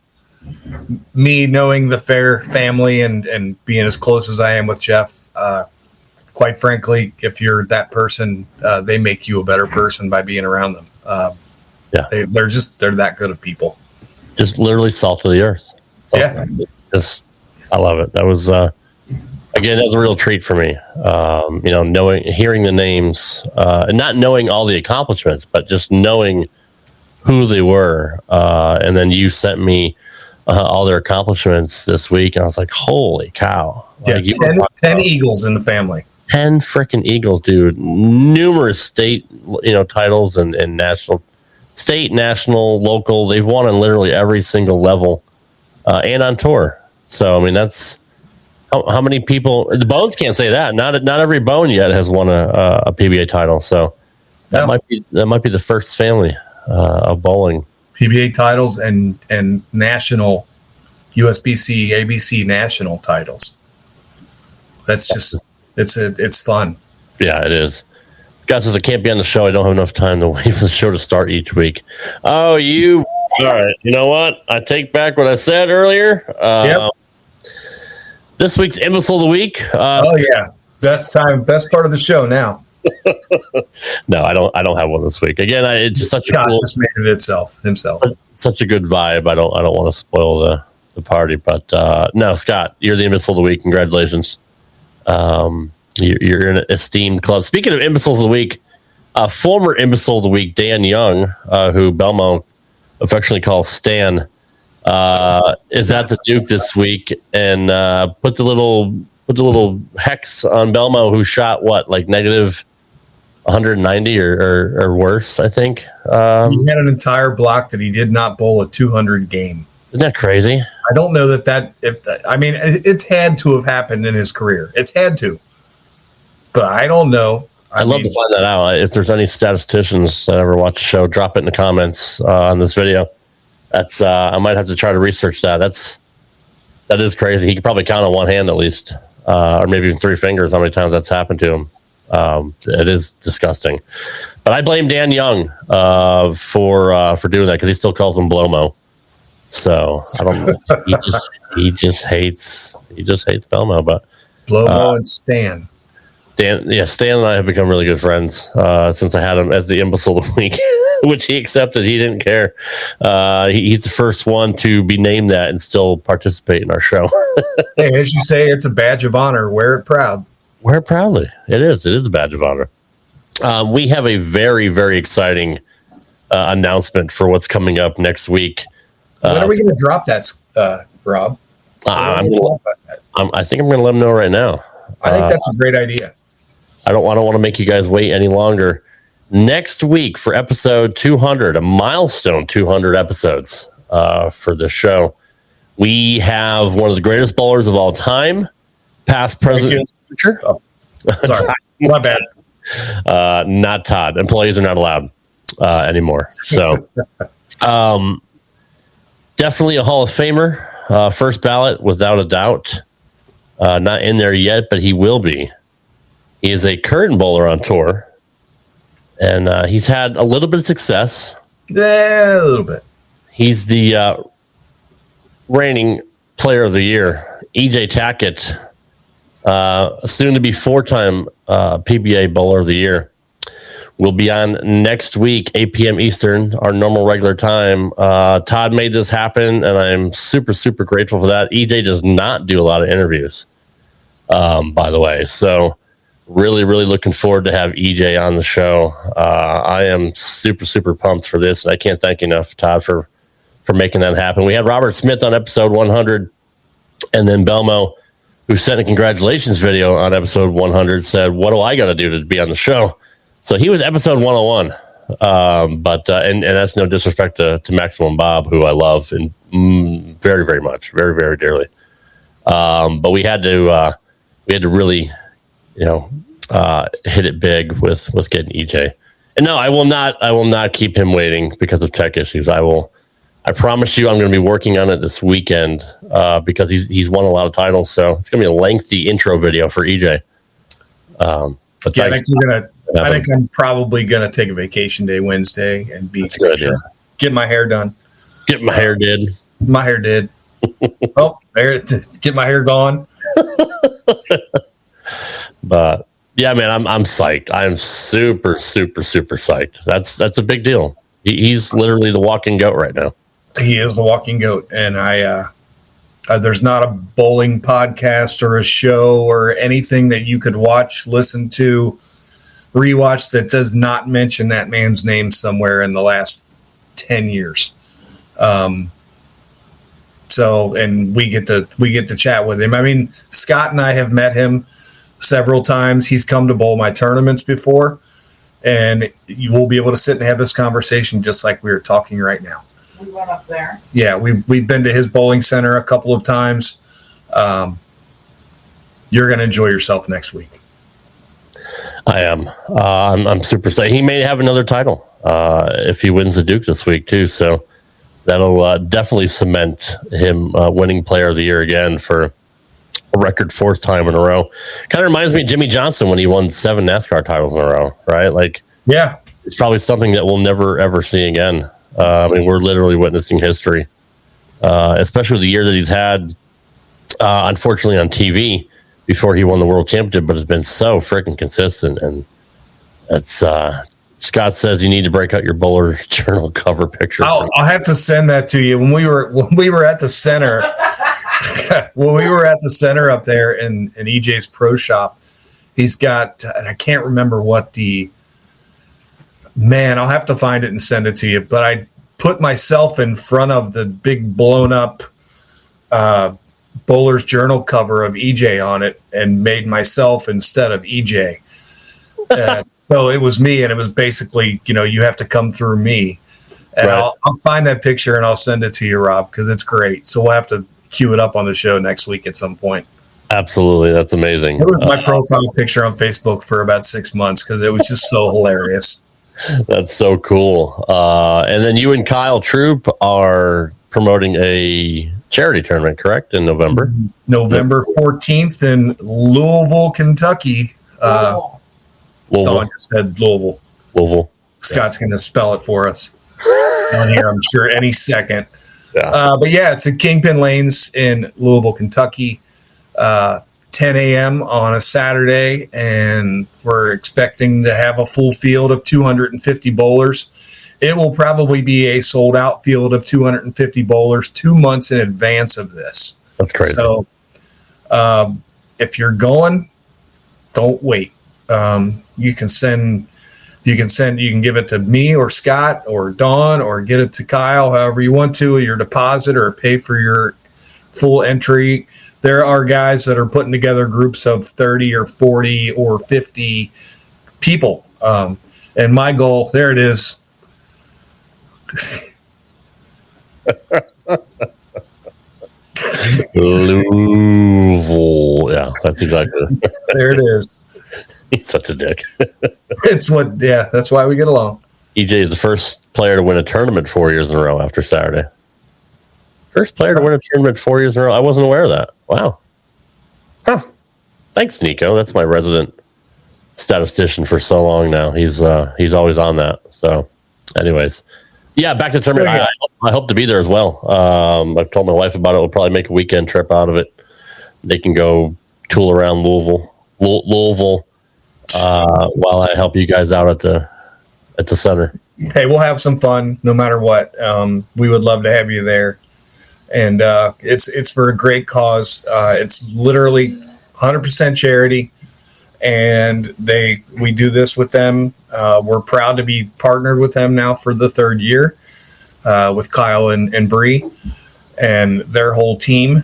Me knowing the Fehr family and being as close as I am with Jeff, quite frankly, if you're that person, they make you a better person by being around them. They're that good of people. Just literally salt of the earth. Yeah. I love it. That was again, that was a real treat for me. Hearing the names, and not knowing all the accomplishments, but just knowing who they were. And then you sent me all their accomplishments this week, and I was like, holy cow. Yeah, 10 Eagles in the family. 10 freaking Eagles, dude. Numerous state, titles and national, state, national, local. They've won on literally every single level and on tour. So, I mean, that's how many people. The Bones can't say that. Not every Bone yet has won a PBA title. So that might be the first family of bowling. PBA titles and national USBC, ABC national titles. That's just it's fun. Yeah, it is. Scott says I can't be on the show. I don't have enough time to wait for the show to start each week. Oh, all right. You know what? I take back what I said earlier. Yep. This week's Imbecile of the Week. Best part of the show now. No, I don't have one this week. Again, it's just such Scott a cool, just made it himself. Such a good vibe. I don't want to spoil the party, but no, Scott, you're the Imbecile of the Week. Congratulations. You're in an esteemed club. Speaking of Imbeciles of the Week, former Imbecile of the Week, Dan Young, who Belmo affectionately calls Stan, is at the Duke this week and put the little hex on Belmo, who shot like negative 190 or worse, I think. He had an entire block that he did not bowl a 200 game. Isn't that crazy? I don't know it's had to have happened in his career. It's had to. But I don't know. I'd love to find that out. If there's any statisticians that ever watch the show, drop it in the comments on this video. That's I might have to try to research that. That is crazy. He could probably count on one hand at least, or maybe even three fingers. How many times that's happened to him? It is disgusting. But I blame Dan Young for doing that because he still calls him Blomo. So I don't know. He just hates Belmo. But Blomo and Stan. Stan and I have become really good friends since I had him as the Imbecile of the Week, which he accepted. He didn't care. He's the first one to be named that and still participate in our show. Hey, as you say, it's a badge of honor. Wear it proud. Wear it proudly. It is a badge of honor. We have a very, very exciting announcement for what's coming up next week. When are we going to drop that, Rob? I think I'm going to let him know right now. I think that's a great idea. I don't want to make you guys wait any longer. Next week for episode 200, a milestone 200 episodes for the show, we have one of the greatest bowlers of all time, past, present, and future. Oh, sorry, my bad. Not Todd. Employees are not allowed anymore. So definitely a Hall of Famer, first ballot without a doubt. Not in there yet, but he will be. He is a curtain bowler on tour, and he's had a little bit of success. Yeah, a little bit. He's the reigning player of the year, EJ Tackett, soon to be four-time PBA bowler of the year. We'll be on next week, 8 p.m. Eastern, our normal regular time. Todd made this happen, and I'm super, super grateful for that. EJ does not do a lot of interviews, by the way. So really, really looking forward to have EJ on the show. I am super, super pumped for this, and I can't thank enough, Todd, for making that happen. We had Robert Smith on episode 100, and then Belmo, who sent a congratulations video on episode 100, said, what do I got to do to be on the show? So he was episode 101. But that's no disrespect to Maximum Bob, who I love and very, very much, very, very dearly. But we had to really, hit it big with getting EJ. And no, I will not keep him waiting because of tech issues. I promise you I'm going to be working on it this weekend because he's won a lot of titles. So it's going to be a lengthy intro video for EJ. But yeah, I think I'm probably going to take a vacation day Wednesday and get my hair done. Get my hair did. My hair did. Oh, there, get my hair gone. But yeah, man, I'm psyched. I'm super, super, super psyched. That's a big deal. He's literally the walking goat right now. He is the walking goat, and there's not a bowling podcast or a show or anything that you could watch, listen to, rewatch that does not mention that man's name somewhere in the last 10 years. So, and we get to chat with him. I mean, Scott and I have met him several times. He's come to bowl my tournaments before, and you will be able to sit and have this conversation just like we are talking right now. We went up there. Yeah, we've been to his bowling center a couple of times. You're going to enjoy yourself next week. I am. I'm super excited. He may have another title if he wins the Duke this week too. So that'll definitely cement him winning Player of the Year again for a record 4th time in a row. Kind of reminds me of Jimmy Johnson when he won 7 NASCAR titles in a row, right? Like, yeah, it's probably something that we'll never ever see again. I mean, we're literally witnessing history, especially the year that he's had, unfortunately, on TV before he won the world championship, but it's been so freaking consistent. And that's Scott says you need to break out your Bowler Journal cover picture. I'll have to send that to you. When we were at the center, up there in EJ's pro shop, he's got, and I can't remember what I'll have to find it and send it to you. But I put myself in front of the big blown up Bowler's Journal cover of EJ on it and made myself instead of EJ. So it was me, and it was basically, you have to come through me. And right. I'll find that picture and I'll send it to you, Rob, because it's great. So we'll have to cue it up on the show next week at some point. Absolutely. That's amazing. It was my profile picture on Facebook for about 6 months because it was just so hilarious. That's so cool. And then you and Kyle Troop are promoting a charity tournament, correct? In November? November 14th in Louisville, Kentucky. Louisville. Dawn just said Louisville. Louisville. Scott's going to spell it for us on here, I'm sure, any second. Yeah. But yeah, it's at Kingpin Lanes in Louisville, Kentucky. 10 a.m. on a Saturday, and we're expecting to have a full field of 250 bowlers. It will probably be a sold-out field of 250 bowlers 2 months in advance of this. That's crazy. So if you're going, don't wait. You can give it to me or Scott or Dawn or get it to Kyle, however you want to, your deposit or pay for your full entry. There are guys that are putting together groups of 30 or 40 or 50 people. And my goal, there it is. Louisville. Yeah, that's exactly it. There it is. He's such a dick. That's why we get along. EJ is the first player to win a tournament 4 years in a row after Saturday. First player to win a tournament 4 years in a row. I wasn't aware of that. Wow. Huh. Thanks, Nico. That's my resident statistician for so long now. He's always on that. So, anyways, yeah, back to the tournament. I hope to be there as well. I've told my wife about it. We'll probably make a weekend trip out of it. They can go tool around Louisville, while I help you guys out at the center. Hey, we'll have some fun no matter what. We would love to have you there. And it's for a great cause. It's literally 100% charity, and we do this with them. We're proud to be partnered with them now for the 3rd year with Kyle and Bree and their whole team,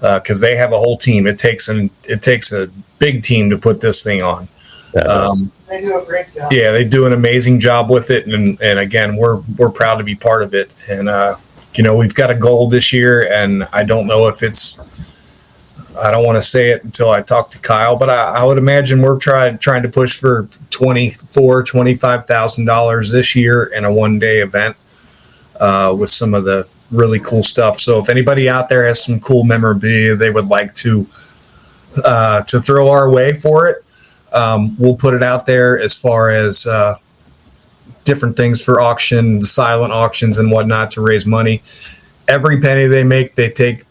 because they have a whole team. It takes a big team to put this thing on. They do a great job. Yeah, they do an amazing job with it, and again, we're proud to be part of it. And we've got a goal this year, and I don't know if it's. I don't want to say it until I talk to Kyle, but I would imagine we're trying to push for $25,000 this year in a one-day event with some of the really cool stuff. So if anybody out there has some cool memorabilia they would like to throw our way for it, we'll put it out there as far as different things for auction, silent auctions and whatnot to raise money. Every penny they make, they take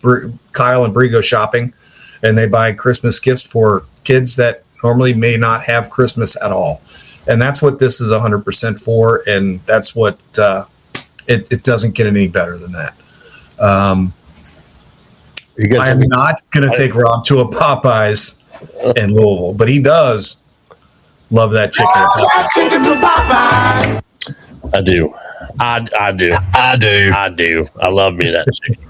Kyle and Bree go shopping, and they buy Christmas gifts for kids that normally may not have Christmas at all. And that's what this is 100% for, and that's what it doesn't get any better than that. I'm not going to take Rob to a Popeyes in Louisville, but he does love that chicken. I do. I do. I love me that chicken.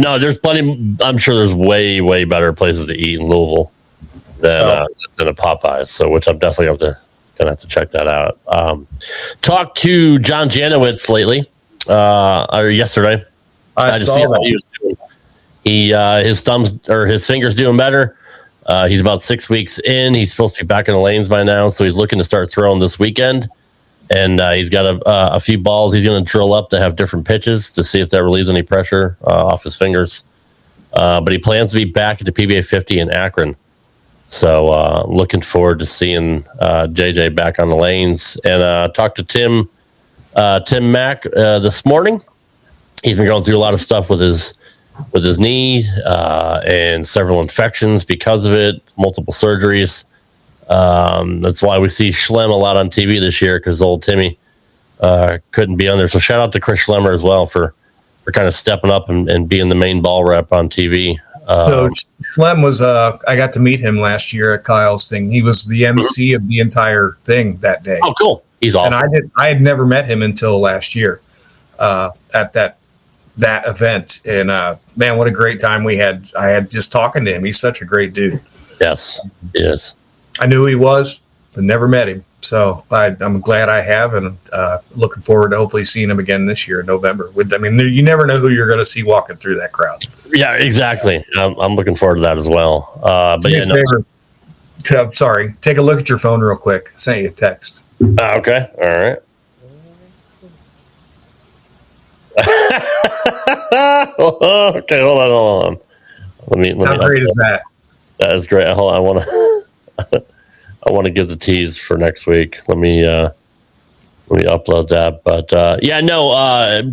No, there's plenty. I'm sure there's way better places to eat in Louisville than a Popeyes. So, which I'm definitely gonna have to check that out. Talked to John Janowitz lately, or yesterday. I saw how he was doing. His thumbs or his fingers doing better. He's about 6 weeks in. He's supposed to be back in the lanes by now, so he's looking to start throwing this weekend. And he's got a few balls he's going to drill up to have different pitches to see if that relieves any pressure off his fingers. But he plans to be back at the PBA 50 in Akron. So looking forward to seeing JJ back on the lanes. And talked to Tim Mack this morning. He's been going through a lot of stuff with his knee and several infections because of it, multiple surgeries. That's why we see Schlem a lot on TV this year, because old Timmy couldn't be on there. So shout out to Chris Schlemmer as well for kind of stepping up and being the main ball rep on TV. So Schlem was I got to meet him last year at Kyle's thing. He was the MC of the entire thing that day. Oh, cool. He's awesome. And I had never met him until last year at that event. And man, what a great time we had. I had just talking to him. He's such a great dude. Yes, he is. I knew who he was, but never met him. So I'm glad I have, and looking forward to hopefully seeing him again this year in November. You never know who you're going to see walking through that crowd. Yeah, exactly. I'm looking forward to that as well. But yeah, sorry. Take a look at your phone real quick. I sent you a text. Okay. All right. Okay, hold on. Let me. How great is that? That is great. Hold on. I want to give the tease for next week. Let me upload that. But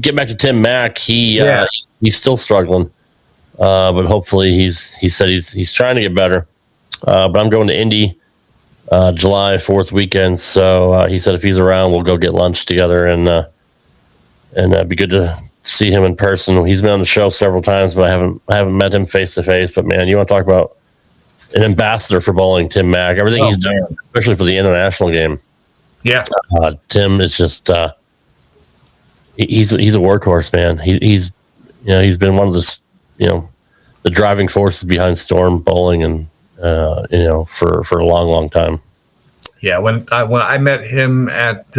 get back to Tim Mack. He's still struggling, but hopefully he said he's trying to get better. But I'm going to Indy July 4th weekend, so he said if he's around, we'll go get lunch together, and it'd be good to see him in person. He's been on the show several times, but I haven't met him face to face. But man, you want to talk about an ambassador for bowling, Tim Mack. Everything he's done, especially for the international game. Yeah, Tim is just he's a workhorse, man. He's been one of the driving forces behind Storm Bowling, and for a long time. Yeah, when I met him at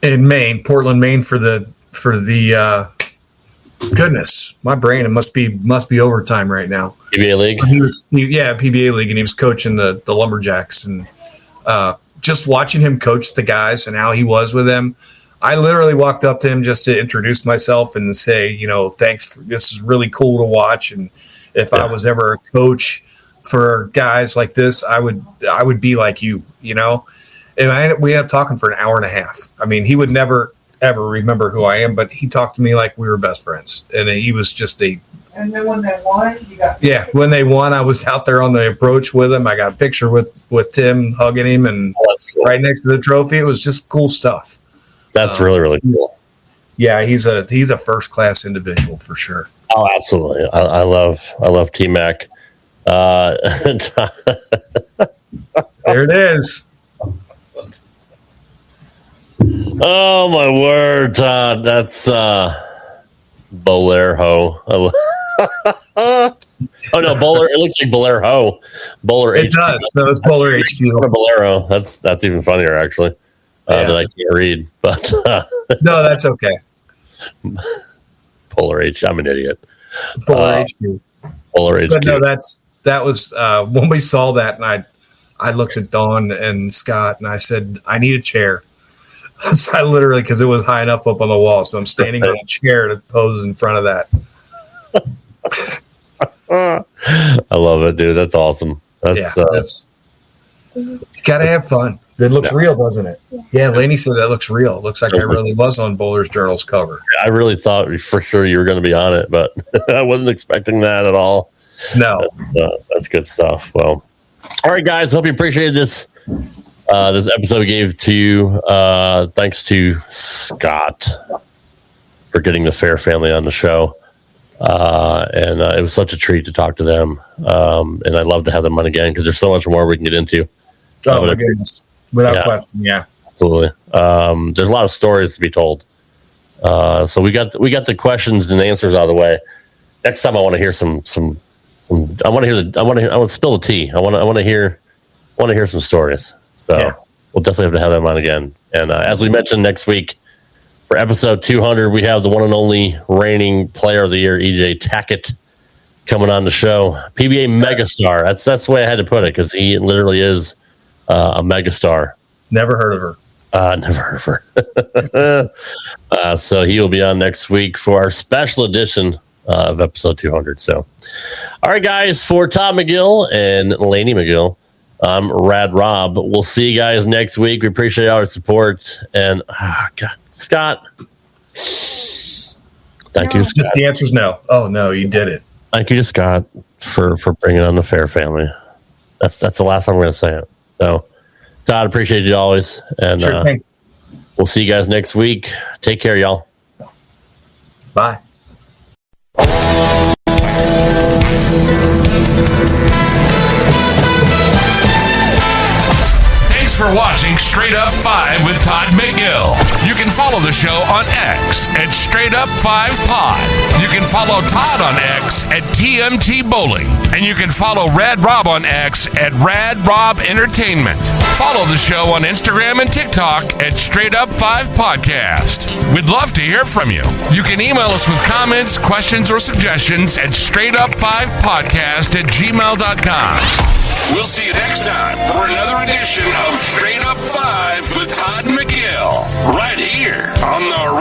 in Maine, Portland, Maine, for the goodness, my brain, it must be overtime right now. PBA League? PBA League, and he was coaching the Lumberjacks, and just watching him coach the guys and how he was with them, I literally walked up to him just to introduce myself and say, thanks, this is really cool to watch, and if I was ever a coach for guys like this, I would be like you, And we had talking for an hour and a half. I mean, he would never ever remember who I am, but he talked to me like we were best friends, and he was just a. And then when they won, when they won, I was out there on the approach with him. I got a picture with Tim hugging him, and cool. Right next to the trophy. It was just cool stuff. That's really cool. Yeah, he's a first class individual for sure. Oh, absolutely. I love T Mac. There it is. Oh my word, Todd! That's Bolerho. Oh no, Bowler. It looks like Bolero. Bowler. It does. No, it's Bowler HQ. Bolero. That's even funnier actually. That I can't read, but no, that's okay. Polar H. I'm an idiot. Polar HQ. Polar HQ. But no, that was when we saw that, and I looked at Dawn and Scott, and I said, I need a chair. So I literally, because it was high enough up on the wall, so I'm standing on a chair to pose in front of that. I love it, dude. That's awesome. That's you gotta have fun. It looks real, doesn't it? Yeah, Lainey said that looks real. It looks like I really was on Bowler's Journal's cover. I really thought for sure you were going to be on it, but I wasn't expecting that at all. No. That's good stuff. Well, all right, guys. Hope you appreciated this episode we gave to you. Thanks to Scott for getting the Fehr family on the show. And it was such a treat to talk to them. And I'd love to have them on again because there's so much more we can get into. Oh, my goodness. Without question, yeah. Absolutely. There's a lot of stories to be told. So we got the questions and answers out of the way. Next time I want to hear some I want to spill the tea. I want to hear some stories. So we'll definitely have to have them on again. And as we mentioned, next week for episode 200, we have the one and only reigning player of the year, EJ Tackett, coming on the show. PBA megastar. That's the way I had to put it because he literally is a megastar. Never heard of her. Never heard of her. So he will be on next week for our special edition of episode 200. So, all right, guys, for Todd McGill and Lainey McGill, I'm Rad Rob. We'll see you guys next week. We appreciate our support. And, God, Scott, thank you, Scott. Just the answer is no. Oh, no, you did it. Thank you to Scott for bringing on the Fehr family. That's the last time I'm going to say it. So, Todd, appreciate you always. And sure thing. We'll see you guys next week. Take care, y'all. Bye. Thanks for watching Straight Up 5 with Todd McGill. You can follow the show on X at Straight Up 5 Pod. You can follow Todd on X at TMT Bowling. And you can follow Rad Rob on X at Rad Rob Entertainment. Follow the show on Instagram and TikTok at Straight Up 5 Podcast. We'd love to hear from you. You can email us with comments, questions, or suggestions at straightup5podcast@gmail.com. We'll see you next time for another edition of Straight Up 5 with Todd McGill, right here on the